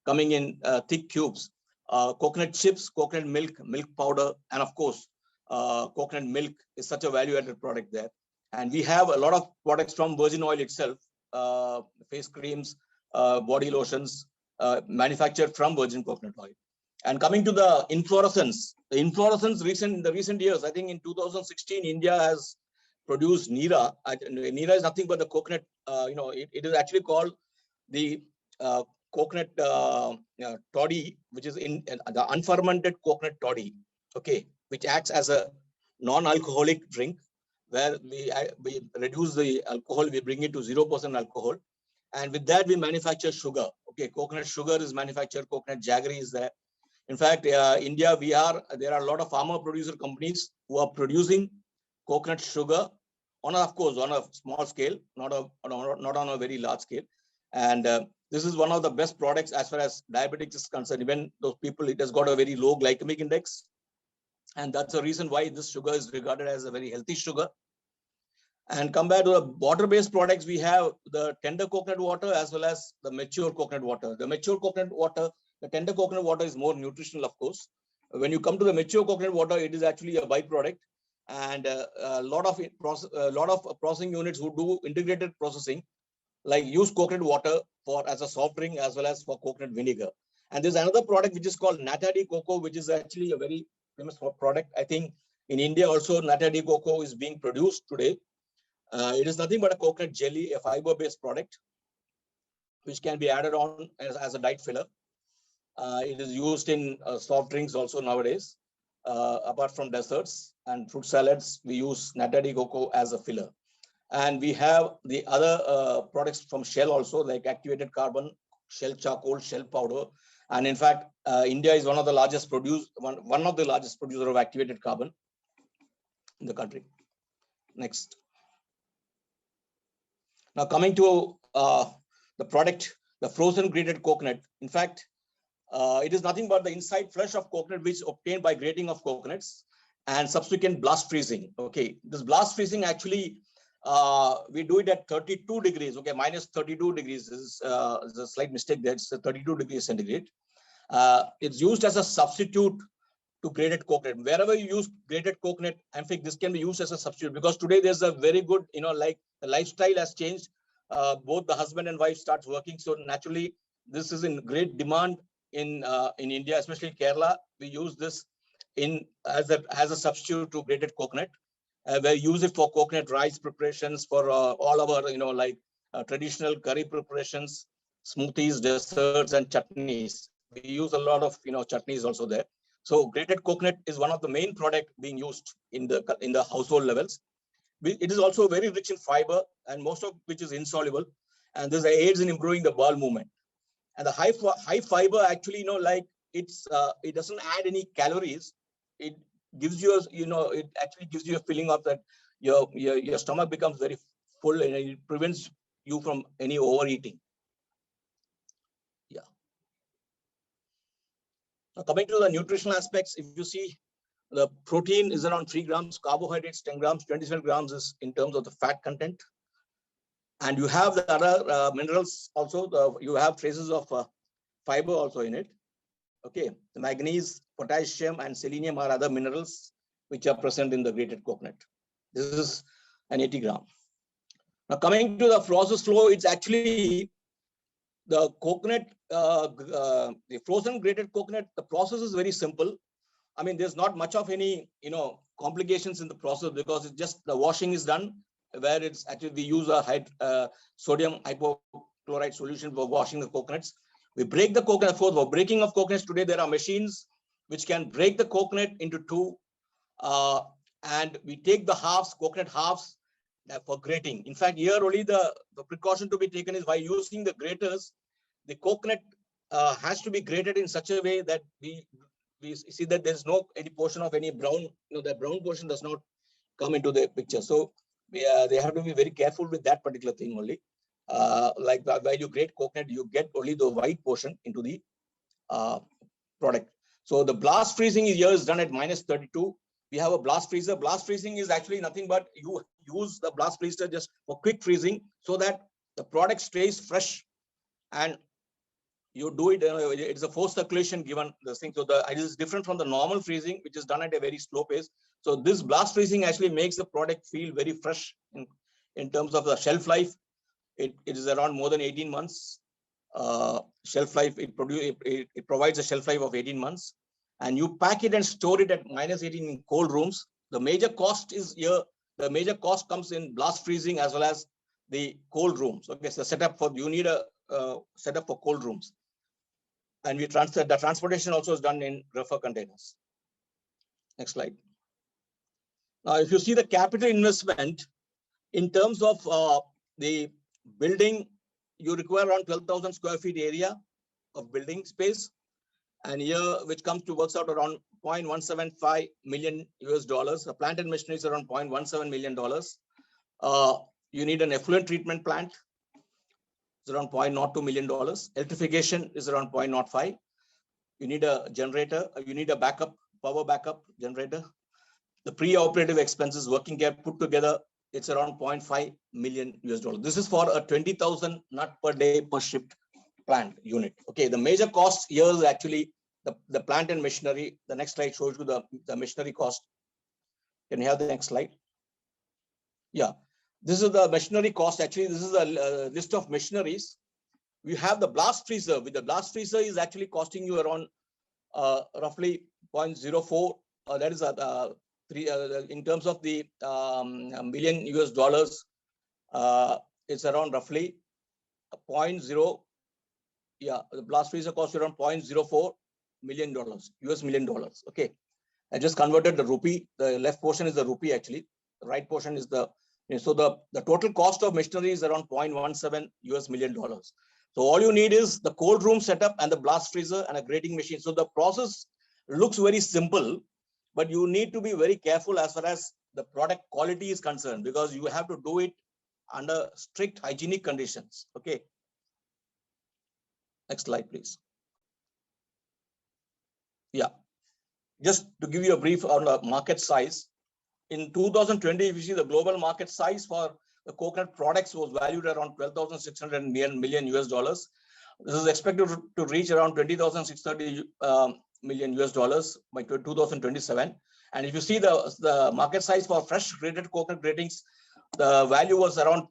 coming in thick cubes. Coconut chips, coconut milk, milk powder, and of course, coconut milk is such a value-added product there. And we have a lot of products from virgin oil itself, face creams, body lotions, manufactured from virgin coconut oil. And coming to the inflorescence, in the recent years, I think in 2016, India has produced Nira. Nira is nothing but the coconut, it is actually called the coconut toddy, which is in the unfermented coconut toddy, okay, which acts as a non-alcoholic drink, where we reduce the alcohol, we bring it to 0% alcohol, and with that we manufacture sugar. Okay, coconut sugar is manufactured, coconut jaggery is there. In fact, India, there are a lot of farmer producer companies who are producing coconut sugar on a small scale, not on a very large scale. And this is one of the best products as far as diabetics is concerned. Even those people, it has got a very low glycemic index. And that's the reason why this sugar is regarded as a very healthy sugar. And compared to the water-based products, we have the tender coconut water as well as the mature coconut water. The mature coconut water, the tender coconut water is more nutritional, of course. When you come to the mature coconut water, it is actually a byproduct. And a lot of processing units who do integrated processing, like use coconut water as a soft drink as well as for coconut vinegar. And there's another product which is called Natalie Coco, which is actually a very famous product. I think in India also Natalie Coco is being produced today. It is nothing but a coconut jelly, a fiber-based product, which can be added on as a diet filler. It is used in soft drinks also nowadays. Apart from desserts and fruit salads, we use Natalie Coco as a filler. And we have the other products from Shell also, like activated carbon, Shell charcoal, Shell powder, And in fact, India is one of the largest producer of activated carbon in the country. Next. Now coming to the product, the frozen grated coconut. In fact, it is nothing but the inside flesh of coconut, which is obtained by grating of coconuts and subsequent blast freezing. Okay, this blast freezing actually we do it at 32 degrees. Okay, minus 32 degrees is a slight mistake there. It's 32 degrees centigrade. It's used as a substitute to grated coconut. Wherever you use grated coconut, I think this can be used as a substitute, because today there's a very good, like the lifestyle has changed. Both the husband and wife starts working, so naturally this is in great demand in India, especially Kerala. We use this as a substitute to grated coconut. We use it for coconut rice preparations, for all our traditional curry preparations, smoothies, desserts, and chutneys. We use a lot of chutneys also there. So grated coconut is one of the main product being used in the household levels. It is also very rich in fiber, and most of which is insoluble, and this aids in improving the bowel movement. And the high fiber actually, it doesn't add any calories. It gives you it actually gives you a feeling of that your stomach becomes very full, and it prevents you from any overeating. Yeah. Now coming to the nutritional aspects, if you see, the protein is around 3 grams, carbohydrates 10 grams, 27 grams is in terms of the fat content. And you have the other minerals also. You have traces of fiber also in it. Okay, the manganese, potassium, and selenium are other minerals which are present in the grated coconut. This is an 80 gram. Now coming to the process flow, it's actually the coconut, the frozen grated coconut. The process is very simple. I mean, there's not much of any complications in the process, because it's just the washing is done, where it's actually we use a sodium hypochlorite solution for washing the coconuts. We break the coconut. For breaking of coconuts today, there are machines which can break the coconut into two, and we take the coconut halves for grating. In fact, here only the precaution to be taken is by using the graters, the coconut has to be grated in such a way that we see that there's no any portion of any brown, the brown portion does not come into the picture. So they have to be very careful with that particular thing only. Like while you grate coconut, you get only the white portion into the product. So the blast freezing here is done at minus 32. We have a blast freezer. Blast freezing is actually nothing but you use the blast freezer just for quick freezing, so that the product stays fresh, and you do it. It's a forced circulation given this thing. So it is different from the normal freezing, which is done at a very slow pace. So this blast freezing actually makes the product feel very fresh in terms of the shelf life. It is around more than 18 months shelf life. It provides a shelf life of 18 months, and you pack it and store it at minus 18 in cold rooms. The major cost is here. The major cost comes in blast freezing as well as the cold rooms. Okay, so you need a setup for cold rooms, and the transportation also is done in reefer containers. Next slide. Now, if you see the capital investment in terms of the building, you require around 12,000 square feet area of building space, and here which works out around $0.175 million US. The plant and machinery is around $0.17 million. You need an effluent treatment plant. It's around $0.02 million. Electrification is around $0.05. You need a generator. You need a power backup generator. The pre-operative expenses, working care put together, it's around $0.5 million US. This is for a 20,000 nut per day per shift plant unit. Okay, the major cost here is actually the plant and machinery. The next slide shows you the machinery cost. Can you have the next slide? Yeah, this is the machinery cost. Actually, this is a list of machineries. We have the blast freezer. With the blast freezer is actually costing you around roughly 0.04. That is in terms of the million US. It's around roughly 0.0. Yeah, the blast freezer costs around $0.04 million US million. Okay, I just converted the rupee. The left portion is the rupee actually. The right portion is the. So the total cost of machinery is around $0.17 US million. So all you need is the cold room setup and the blast freezer and a grating machine. So the process looks very simple, but you need to be very careful as far as the product quality is concerned, because you have to do it under strict hygienic conditions. Okay. Next slide, please. Yeah. Just to give you a brief on the market size. In 2020, if you see the global market size for the coconut products was valued around 12,600 million US dollars. This is expected to reach around 20,630 million US dollars by 2027. And if you see the market size for fresh grated coconut gratings, the value was around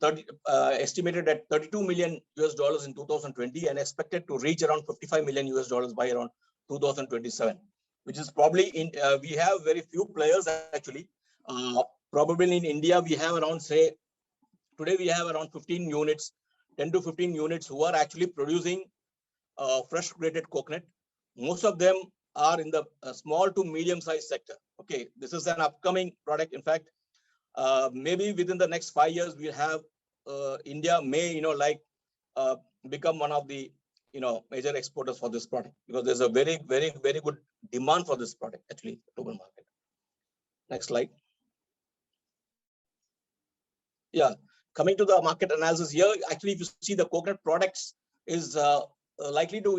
estimated at 32 million US dollars in 2020 and expected to reach around 55 million US dollars by around 2027, which is probably we have very few players actually. Probably in India, we have around, say, today we have around 15 units, 10 to 15 units who are actually producing fresh grated coconut. Most of them are in the small to medium size sector. Okay, this is an upcoming product. In fact, maybe within the next 5 years, we'll have India may, become one of the, major exporters for this product, because there's a very, very, very good demand for this product, actually, global market. Next slide. Yeah, coming to the market analysis here, actually, if you see the coconut products is likely to,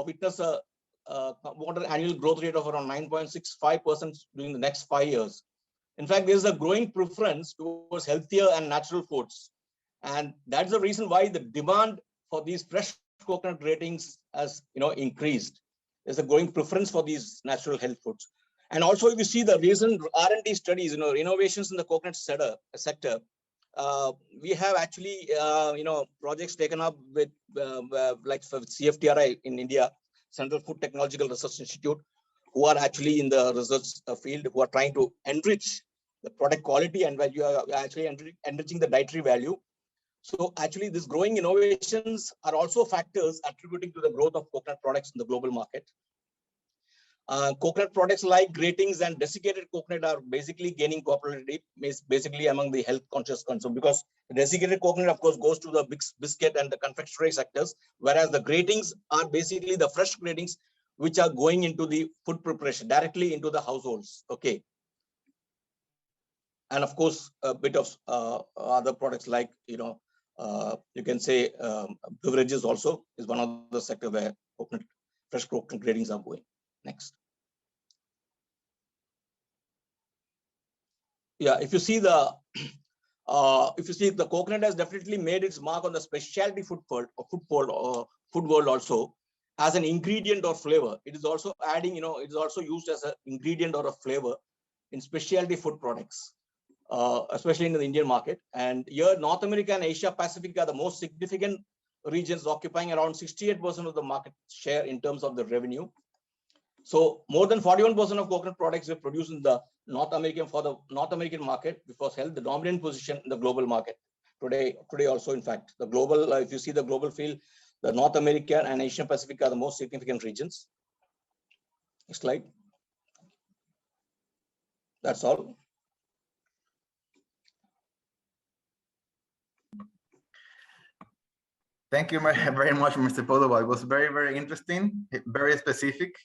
witness a compounded annual growth rate of around 9.65% during the next 5 years. In fact, there is a growing preference towards healthier and natural foods. And that's the reason why the demand for these fresh coconut gratings has, increased. There's a growing preference for these natural health foods. And also, if you see the recent R&D studies, innovations in the coconut sector, we have actually, projects taken up with like for CFTRI in India, Central Food Technological Research Institute, who are actually in the research field, who are trying to enrich the product quality and value, actually enriching the dietary value. So actually, these growing innovations are also factors attributing to the growth of coconut products in the global market. Coconut products like gratings and desiccated coconut are basically gaining popularity, basically among the health conscious consumer, because the desiccated coconut, of course, goes to the biscuit and the confectionery sectors, whereas the gratings are basically the fresh gratings which are going into the food preparation, directly into the households. Okay. And of course, a bit of other products like, you can say beverages also is one of the sector where fresh coconut gratings are going. Next. Yeah, if you see the coconut has definitely made its mark on the specialty food world also as an ingredient or flavor. It is also adding, it is also used as an ingredient or a flavor in specialty food products, especially in the Indian market. And here, North America and Asia Pacific are the most significant regions, occupying around 68% of the market share in terms of the revenue. So more than 41% of coconut products were produced in the North American market, which was held the dominant position in the global market. Today also, in fact, the global, if you see the global field, the North America and Asia Pacific are the most significant regions. Next slide. That's all. Thank you very much, Mr. Poduval. It was very, very interesting, very specific.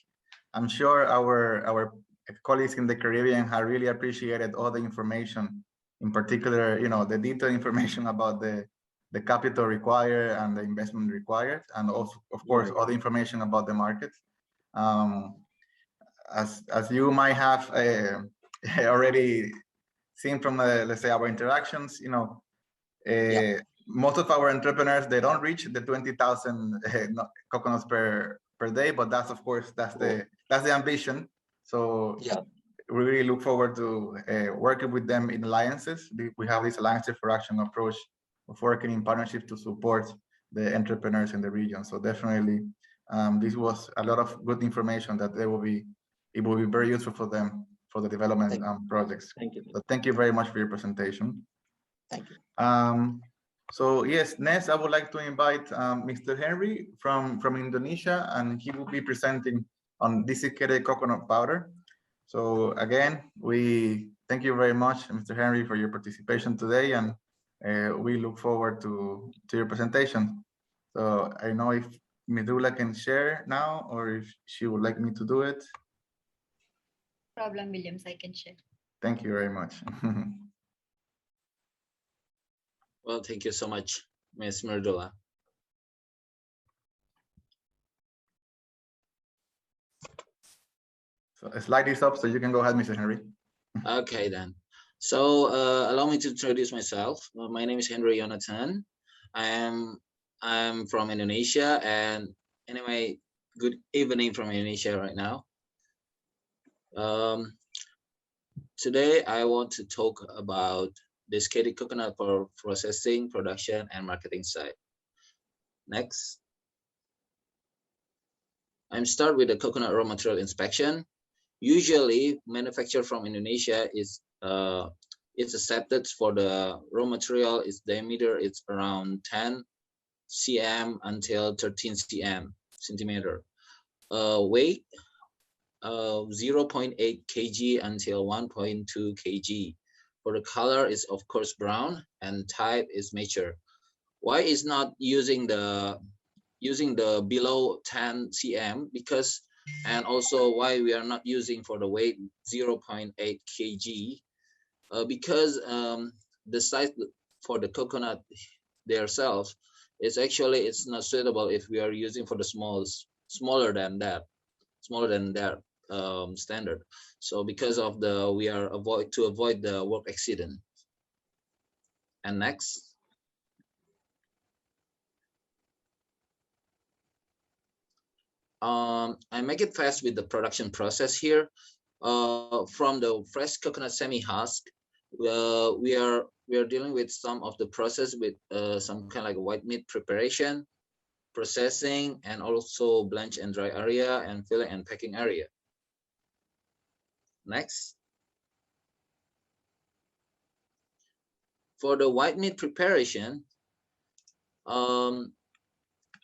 I'm sure our colleagues in the Caribbean have really appreciated all the information, in particular, the detailed information about the capital required and the investment required, and also, of course, all the information about the market. As you might have already seen from, let's say, our interactions, most of our entrepreneurs, they don't reach the 20,000 coconuts per day, but that's, of course, that's the ambition. So yeah, we really look forward to working with them in alliances. We have this alliances for action approach of working in partnership to support the entrepreneurs in the region. So definitely, this was a lot of good information that it will be very useful for them for the development projects. Thank you. So thank you very much for your presentation. Thank you. So yes, next I would like to invite Mr. Henry from Indonesia, and he will be presenting on desiccated coconut powder. So again, we thank you very much, Mr. Henry, for your participation today, and we look forward to your presentation. So I don't know if Midula can share now or if she would like me to do it. Problem, Williams, I can share. Thank you very much. Well, thank you so much, Ms. Merdula. So slide this up so you can go ahead, Mr. Henry. Okay, then. So allow me to introduce myself. My name is Henry Yonathan. I'm from Indonesia, and anyway, good evening from Indonesia right now. Today I want to talk about desiccated coconut for processing, production, and marketing side. Next. I'm start with the coconut raw material inspection. Usually, manufactured from Indonesia is it's accepted for the raw material. Its diameter is around 10 cm until 13 centimeter. Weight 0.8 kg until 1.2 kg. For the color is of course brown, and type is mature. Why is not using the below 10 cm? Because, and also why we are not using for the weight 0.8 kg, because the size for the coconut themselves is actually it's not suitable if we are using for the smaller than that standard. So because of the we are avoid the work accident. And next. I make it fast with the production process here. From the fresh coconut semi-husk, we are dealing with some of the process with some kind of like white meat preparation, processing, and also blanch and dry area, and filling and packing area. Next. For the white meat preparation,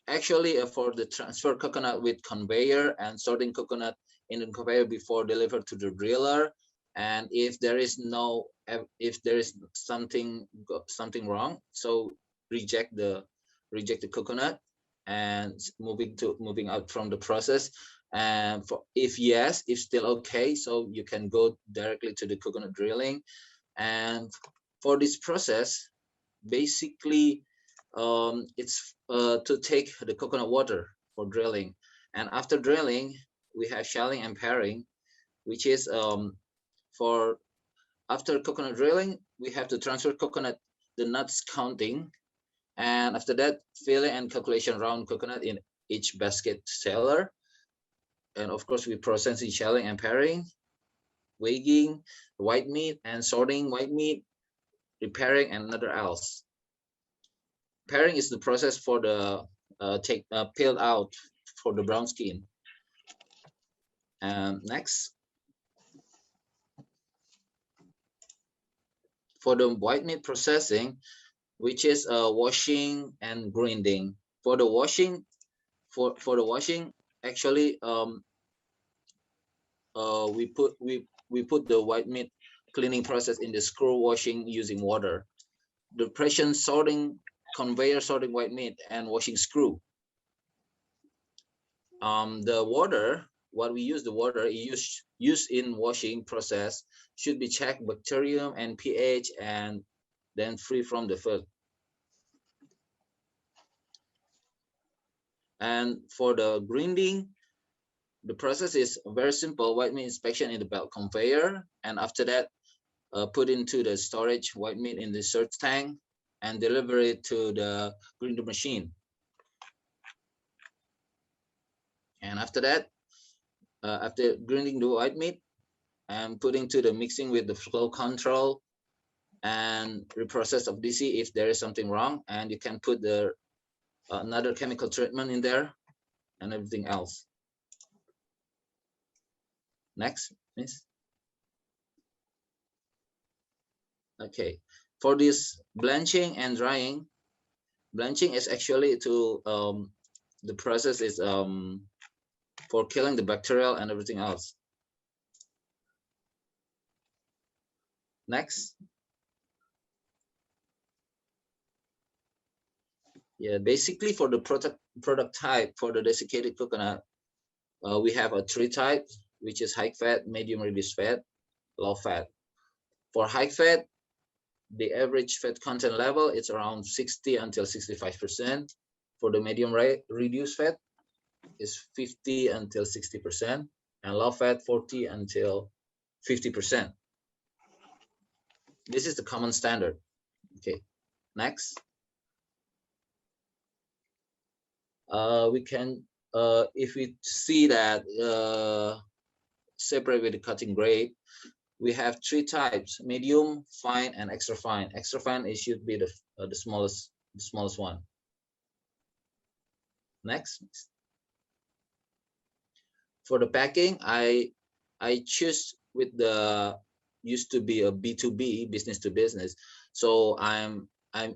actually for the transfer coconut with conveyor and sorting coconut in the conveyor before delivered to the driller, and if there is something wrong, so reject the coconut and moving out from the process. And if still okay, so you can go directly to the coconut drilling. And for this process, basically it's to take the coconut water for drilling, and after drilling we have shelling and paring, which is for after coconut drilling we have to transfer coconut, the nuts counting, and after that filling and calculation round coconut in each basket seller, and of course we process in shelling and paring, weighing white meat and sorting white meat, repairing, and another else. Paring is the process for the peeled out for the brown skin. Next. For the white meat processing, which is washing and grinding. For the washing, actually we put the white meat cleaning process in the screw washing using water. The pressure sorting, conveyor sorting white meat, and washing screw. The water, what we use the water used in washing process should be checked bacterium and pH, and then free from the filth. And for the grinding, the process is very simple. White meat inspection in the belt conveyor, and after that put into the storage white meat in the search tank and deliver it to the grinder machine. And after that, after grinding the white meat and putting to the mixing with the flow control and reprocess of DC if there is something wrong, and you can put the another chemical treatment in there and everything else. Next, please. Okay, for this blanching and drying, blanching is actually to the process is for killing the bacterial and everything else. Next. Yeah, basically for the product type for the desiccated coconut, we have a 3 types, which is high fat, medium reduced fat, low fat. For high fat, the average fat content level is around 60 until 65%. For the medium reduced fat is 50 until 60%, and low fat 40 until 50%. This is the common standard. Okay, next. We can, if we see that separate with the cutting grade, we have 3 types: medium, fine, and extra fine. Extra fine, it should be the smallest one. Next. For the packing, I choose with the used to be a B2B, business to business. So I'm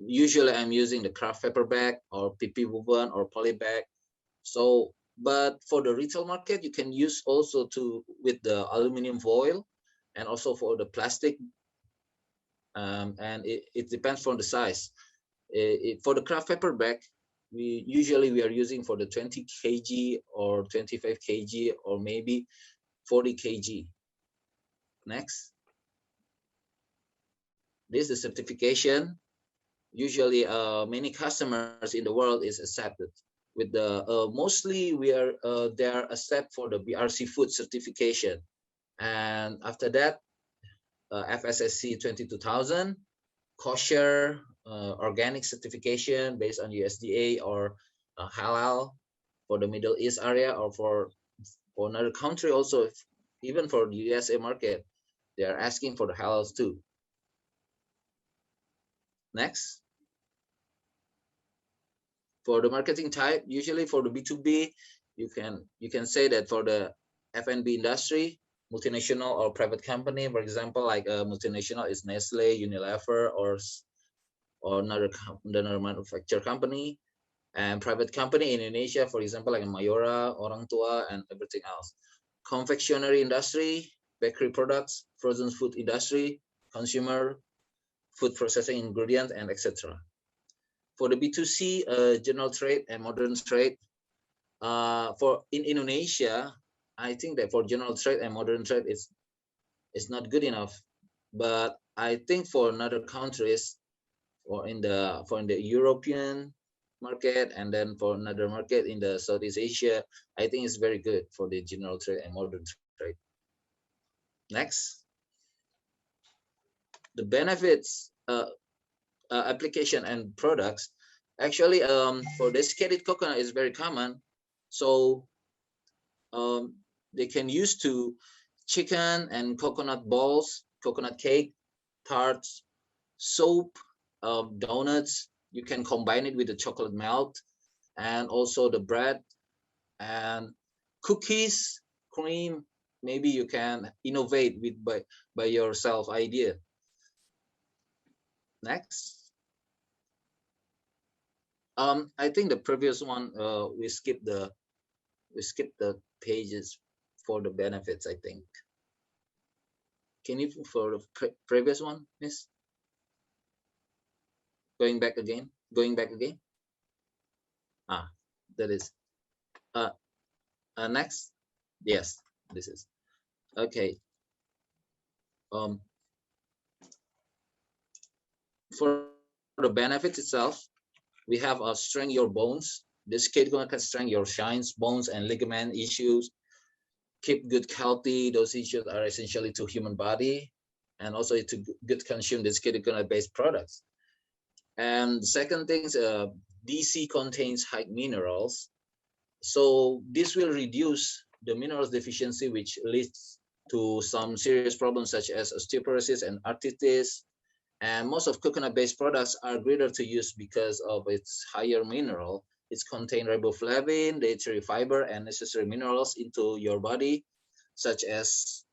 usually using the craft paper bag or PP woven or poly bag. So, but for the retail market, you can use also with the aluminum foil and also for the plastic. And it depends on the size. For the craft paper bag, we are using for the 20 kg or 25 kg or maybe 40 kg. Next. This is the certification. Usually many customers in the world is accepted with the mostly they are accept for the BRC food certification, and after that FSSC 22000 kosher organic certification based on USDA or halal for the Middle East area, or for another country also. Even for the USA market, they are asking for the halals too. Next. For the marketing type, usually for the B2B, you can say that for the F&B industry, multinational or private company, for example, like a multinational is Nestle, Unilever, or another manufacturer company, and private company in Indonesia, for example, like Mayora, Orang Tua, and everything else. Confectionery industry, bakery products, frozen food industry, consumer food processing ingredients, and etc. For the B2C, general trade and modern trade, in Indonesia, I think that for general trade and modern trade, it's not good enough. But I think for another countries, or in the European market, and then for another market in the Southeast Asia, I think it's very good for the general trade and modern trade. Next. The benefits, application and products. Actually, for desiccated coconut is very common. So they can use to chicken and coconut balls, coconut cake, tarts, soap, donuts. You can combine it with the chocolate melt, and also the bread and cookies, cream. Maybe you can innovate with by yourself idea. Next. I think the previous one we skipped the pages for the benefits, I think. Can you for the previous one, miss? Going back again. Ah, that is next. Yes, this is okay. For the benefits itself, we have strengthen your bones. This kit can strengthen your joints, bones, and ligament issues. Keep good healthy. Those issues are essentially to human body, and also to good consume this coconut based products. And the second thing is DC contains high minerals, so this will reduce the minerals deficiency, which leads to some serious problems such as osteoporosis and arthritis. And most of coconut-based products are greater to use because of its higher mineral. It's contain riboflavin, dietary fiber, and necessary minerals into your body, such as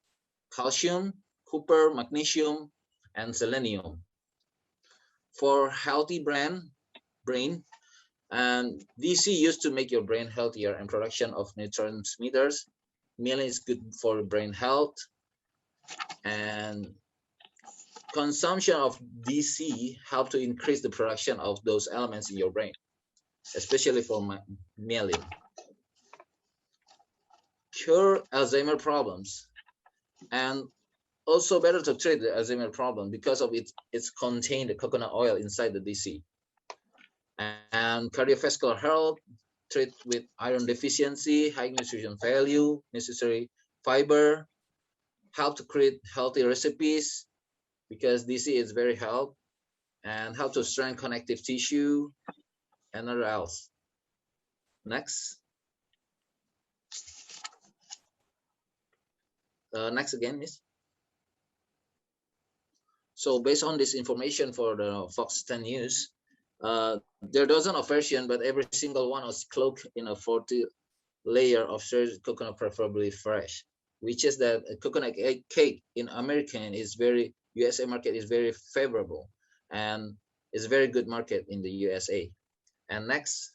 calcium, copper, magnesium, and selenium. For healthy brain, and DC used to make your brain healthier, and production of neurotransmitters. Mealing is good for brain health, and consumption of DC help to increase the production of those elements in your brain. especially for myelin. Cure Alzheimer problems, and also better to treat the Alzheimer problem because of it's contained the coconut oil inside the DC. And cardiovascular health, treat with iron deficiency, high nutrition value, necessary fiber, help to create healthy recipes because DC is very help, and help to strengthen connective tissue and other else. Next. Next again, Miss. So based on this information for the Fox 10 News, there are dozens of versions, but every single one is cloaked in a 40 layer of shredded coconut, preferably fresh, which is that a coconut cake in American is very, USA market is very favorable and is a very good market in the USA. And next,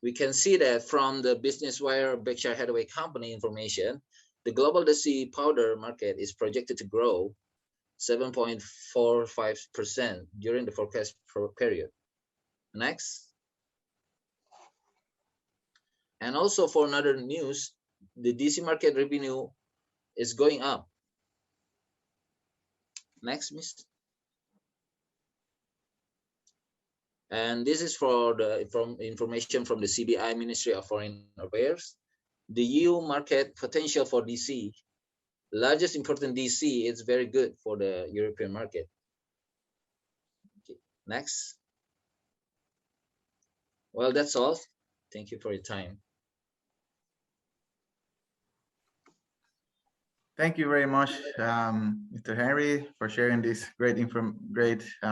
we can see that from the Business Wire Berkshire Hathaway Company information, the global DC powder market is projected to grow 7.45% during the forecast period. Next. And also for another news, the DC market revenue is going up. Next, Miss. And this is for the information from the CBI, Ministry of Foreign Affairs. The EU market potential for DC, largest important DC, is very good for the European market. Okay, next. Well, that's all. Thank you for your time. Thank you very much, Mr. Henry, for sharing this great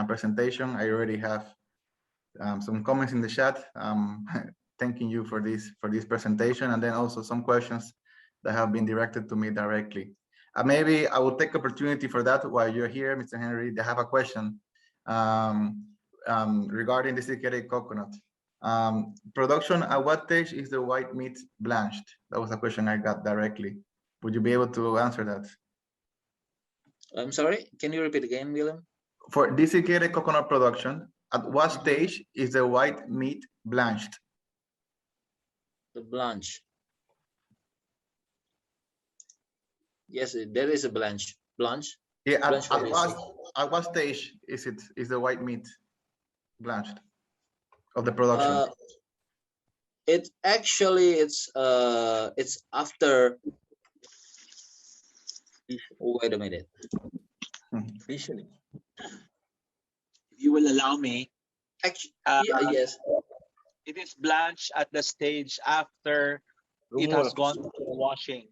presentation. I already have some comments in the chat, thanking you for this presentation, and then also some questions that have been directed to me directly. Maybe I will take opportunity for that while you're here, Mr. Henry. They have a question regarding desiccated coconut. Production, at what stage is the white meat blanched? That was a question I got directly. Would you be able to answer that? I'm sorry, can you repeat again, William? For desiccated coconut production, at what stage is the white meat blanched? The blanch. Yes, there is a blanch. Blanch? Yeah, blanch at what stage is the white meat blanched of the production? It's after. Wait a minute. Officially. If you will allow me. Actually, yes. It is blanched at the stage after it has gone through washing.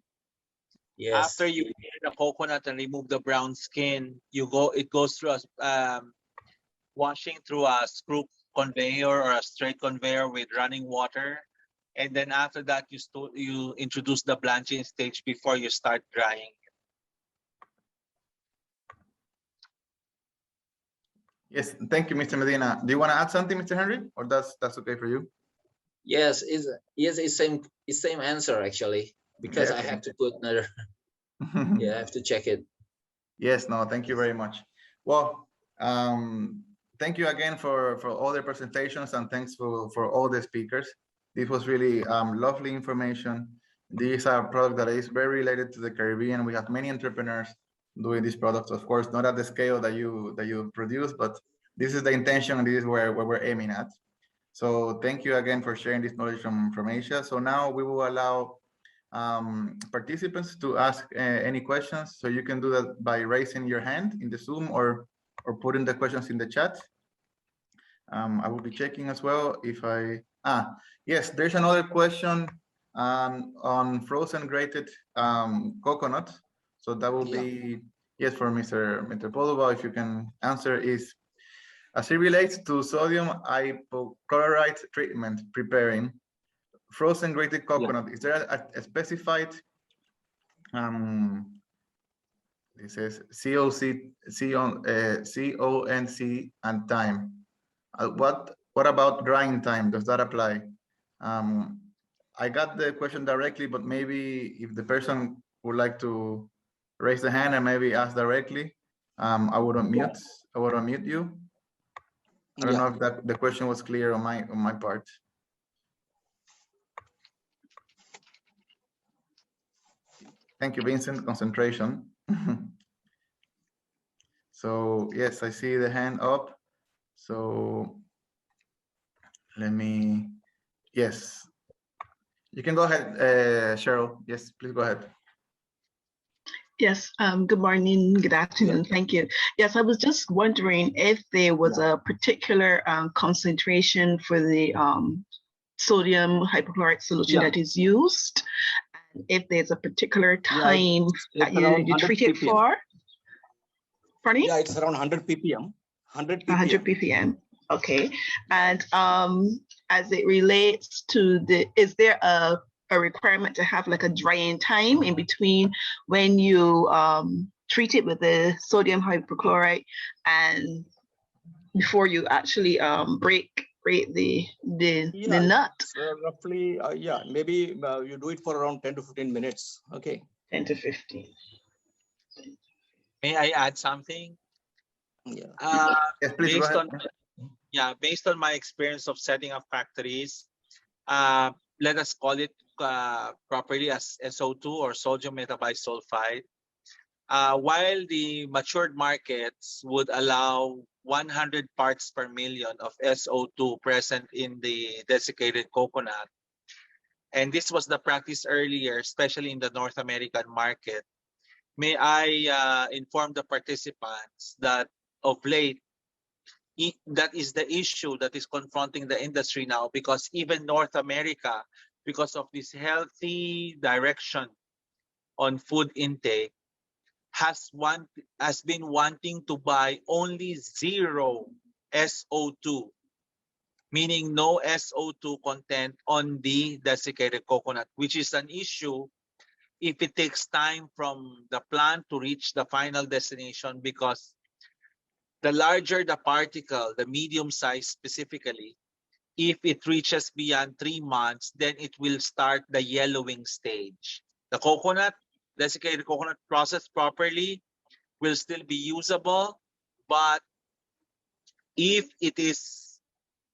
Yes. After you clear the coconut and remove the brown skin, it goes through a washing through a screw conveyor or a straight conveyor with running water, and then after that you introduce the blanching stage before you start drying. Yes, thank you, Mr. Medina. Do you want to add something, Mr. Henry, or that's okay for you? Yes, it's same answer actually, because I have to put another. Yeah, I have to check it. Yes, no, thank you very much. Well, thank you again for all the presentations, and thanks for all the speakers. This was really lovely information. This is a product that is very related to the Caribbean. We have many entrepreneurs doing these products, of course, not at the scale that you produce, but this is the intention, and this is where we're aiming at. So thank you again for sharing this knowledge from Asia. So now we will allow participants to ask any questions. So you can do that by raising your hand in the Zoom or putting the questions in the chat. I will be checking as well if yes, there's another question on frozen grated coconut. So that will be, yes, for Mr. Poduval, if you can answer, is as it relates to sodium hypochlorite treatment preparing frozen grated coconut, is there a specified it says CONC and time? What about drying time? Does that apply? I got the question directly, but maybe if the person would like to raise the hand and maybe ask directly, I would unmute you. I don't know if that the question was clear on my part. Thank you, Vincent. Concentration. So yes, I see the hand up. So let me, yes. You can go ahead, Cheryl. Yes, please go ahead. Yes, good morning, good afternoon, thank you. Yes, I was just wondering if there was a particular concentration for the sodium hypochlorite solution that is used, and if there's a particular time that you treat it for. Pardon me? Yeah, it's around 100 ppm. 100 ppm. 100 ppm. Okay. And as it relates to is there a requirement to have like a drying time in between when you treat it with the sodium hypochlorite and before you actually break the nut? Roughly, yeah, maybe you do it for around 10 to 15 minutes. Okay. 10 to 15. May I add something? Yeah. Yes, please go ahead. Based on my experience of setting up factories, let us call it properly as SO2 or sodium metabisulfite. While the matured markets would allow 100 parts per million of SO2 present in the desiccated coconut, and this was the practice earlier, especially in the North American market, may I inform the participants that of late, that is the issue that is confronting the industry now, because even North America, because of this healthy direction on food intake, has been wanting to buy only zero SO2, meaning no SO2 content on the desiccated coconut, which is an issue if it takes time from the plant to reach the final destination, because the larger the particle, the medium size specifically, if it reaches beyond 3 months, then it will start the yellowing stage. The coconut, desiccated coconut processed properly will still be usable, but if it is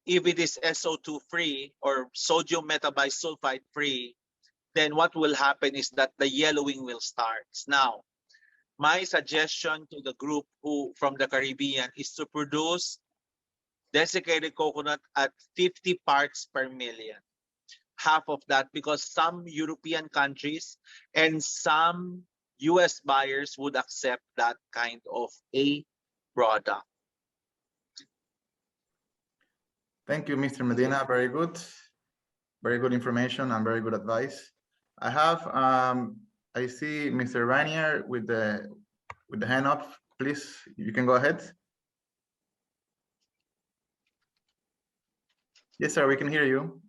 SO2 free or sodium metabisulfite free, then what will happen is that the yellowing will start. Now, my suggestion to the group from the Caribbean is to produce desiccated coconut at 50 parts per million. Half of that, because some European countries and some US buyers would accept that kind of a product. Thank you, Mr. Medina. Very good information and very good advice. I have, I see Mr. Rainier with the hand up. Please, you can go ahead. Yes, sir, we can hear you.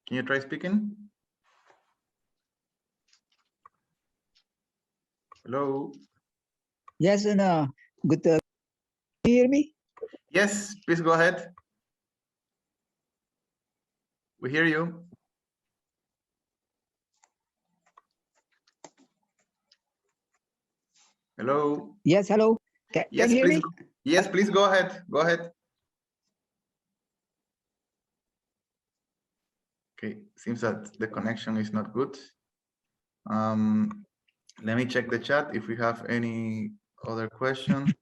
Can you try speaking? Hello. Yes, and good. Can you hear me? Yes, please go ahead. We hear you. Hello. Yes, hello. Can you hear please, me? Yes, please go ahead. Go ahead. Okay, seems that the connection is not good. Let me check the chat if we have any other question.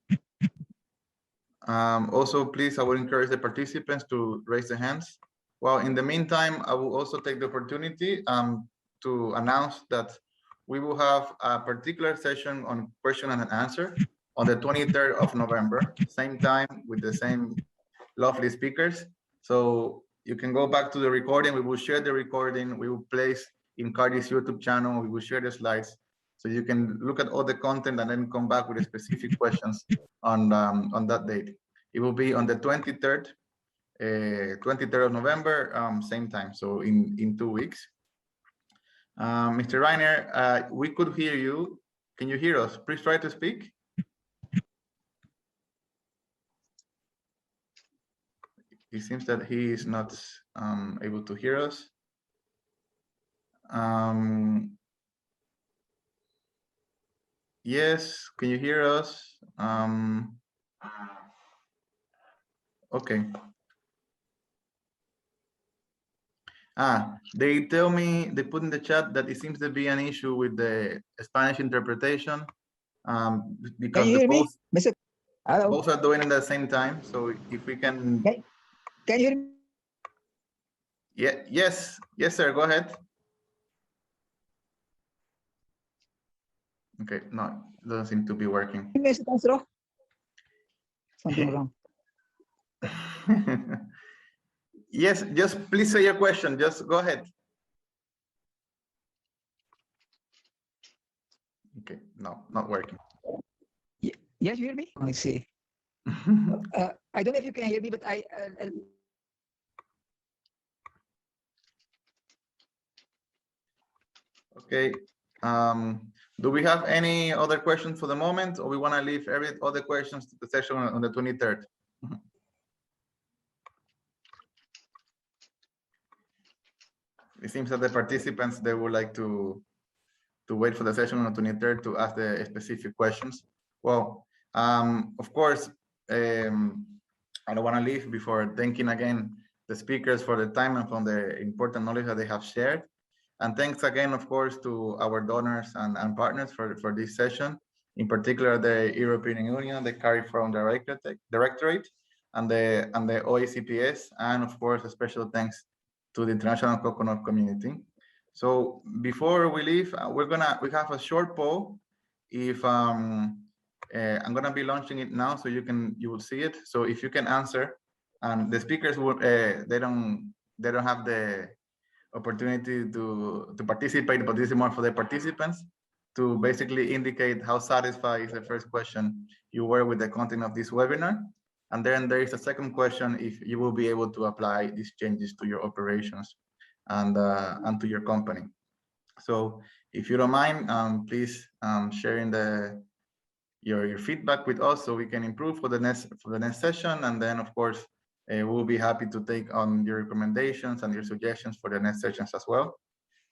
Also, please, I would encourage the participants to raise their hands. Well, in the meantime, I will also take the opportunity to announce that we will have a particular session on question and answer on the 23rd of November, same time with the same lovely speakers. So you can go back to the recording. We will share the recording. We will place in Cardi's YouTube channel. We will share the slides so you can look at all the content and then come back with the specific questions on that date. It will be on the 23rd of November, same time, so in 2 weeks. Mr. Rainer, we could hear you. Can you hear us? Please try to speak. It seems that he is not able to hear us. Yes, can you hear us? Okay. They tell me, they put in the chat that it seems to be an issue with the Spanish interpretation, because Can you hear me, Mr. Hello? both are doing it at the same time. So if we can, Can you hear me? yeah, yes, sir, go ahead. Okay, no, it doesn't seem to be working. Mr. Castro? Something wrong. Yes, just please say your question. Just go ahead. Okay, no, not working. Yes, you hear me? I see. I don't know if you can hear me, but Okay. Do we have any other questions for the moment, or we want to leave every other questions to the session on the 23rd? It seems that the participants, they would like to wait for the session on the 23rd to ask the specific questions. Well, of course, I don't want to leave before thanking again the speakers for the time and for the important knowledge that they have shared. And thanks again, of course, to our donors and partners for this session, in particular the European Union, the Carry Forum Directorate, and the OECPS, and of course, a special thanks to the international coconut community. So before we leave, we have a short poll. If I'm gonna be launching it now, so you will see it. So if you can answer, and the speakers will they don't have the opportunity to participate, but this is more for the participants to basically indicate how satisfied is the first question you were with the content of this webinar. And then there is a second question, if you will be able to apply these changes to your operations and to your company. So if you don't mind, please sharing your feedback with us so we can improve for the next session. And then of course, we'll be happy to take on your recommendations and your suggestions for the next sessions as well.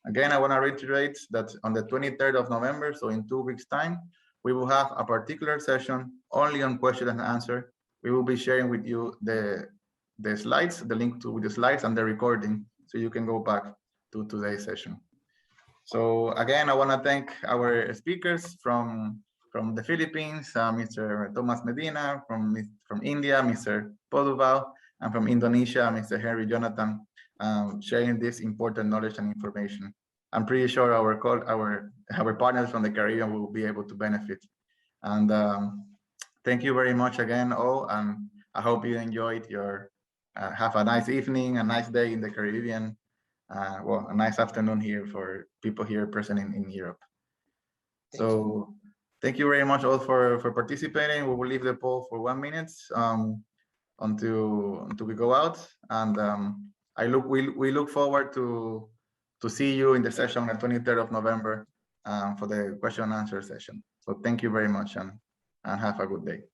Again, I want to reiterate that on the 23rd of November, so in 2 weeks' time, we will have a particular session only on question and answer. We will be sharing with you the slides, the link to the slides and the recording, so you can go back to today's session. So again, I want to thank our speakers from the Philippines, Mr. Tomas Medina, from India, Mr. Poduval, and from Indonesia, Mr. Henry Yonathan, sharing this important knowledge and information. I'm pretty sure our partners from the Caribbean will be able to benefit. And thank you very much again, all, and I hope you enjoyed your have a nice evening, a nice day in the Caribbean. Well, a nice afternoon here for people here present in Europe. So thank you very much all for participating. We will leave the poll for 1 minute until we go out, and we look forward to see you in the session on the 23rd of November for the question and answer session. So thank you very much, and have a good day.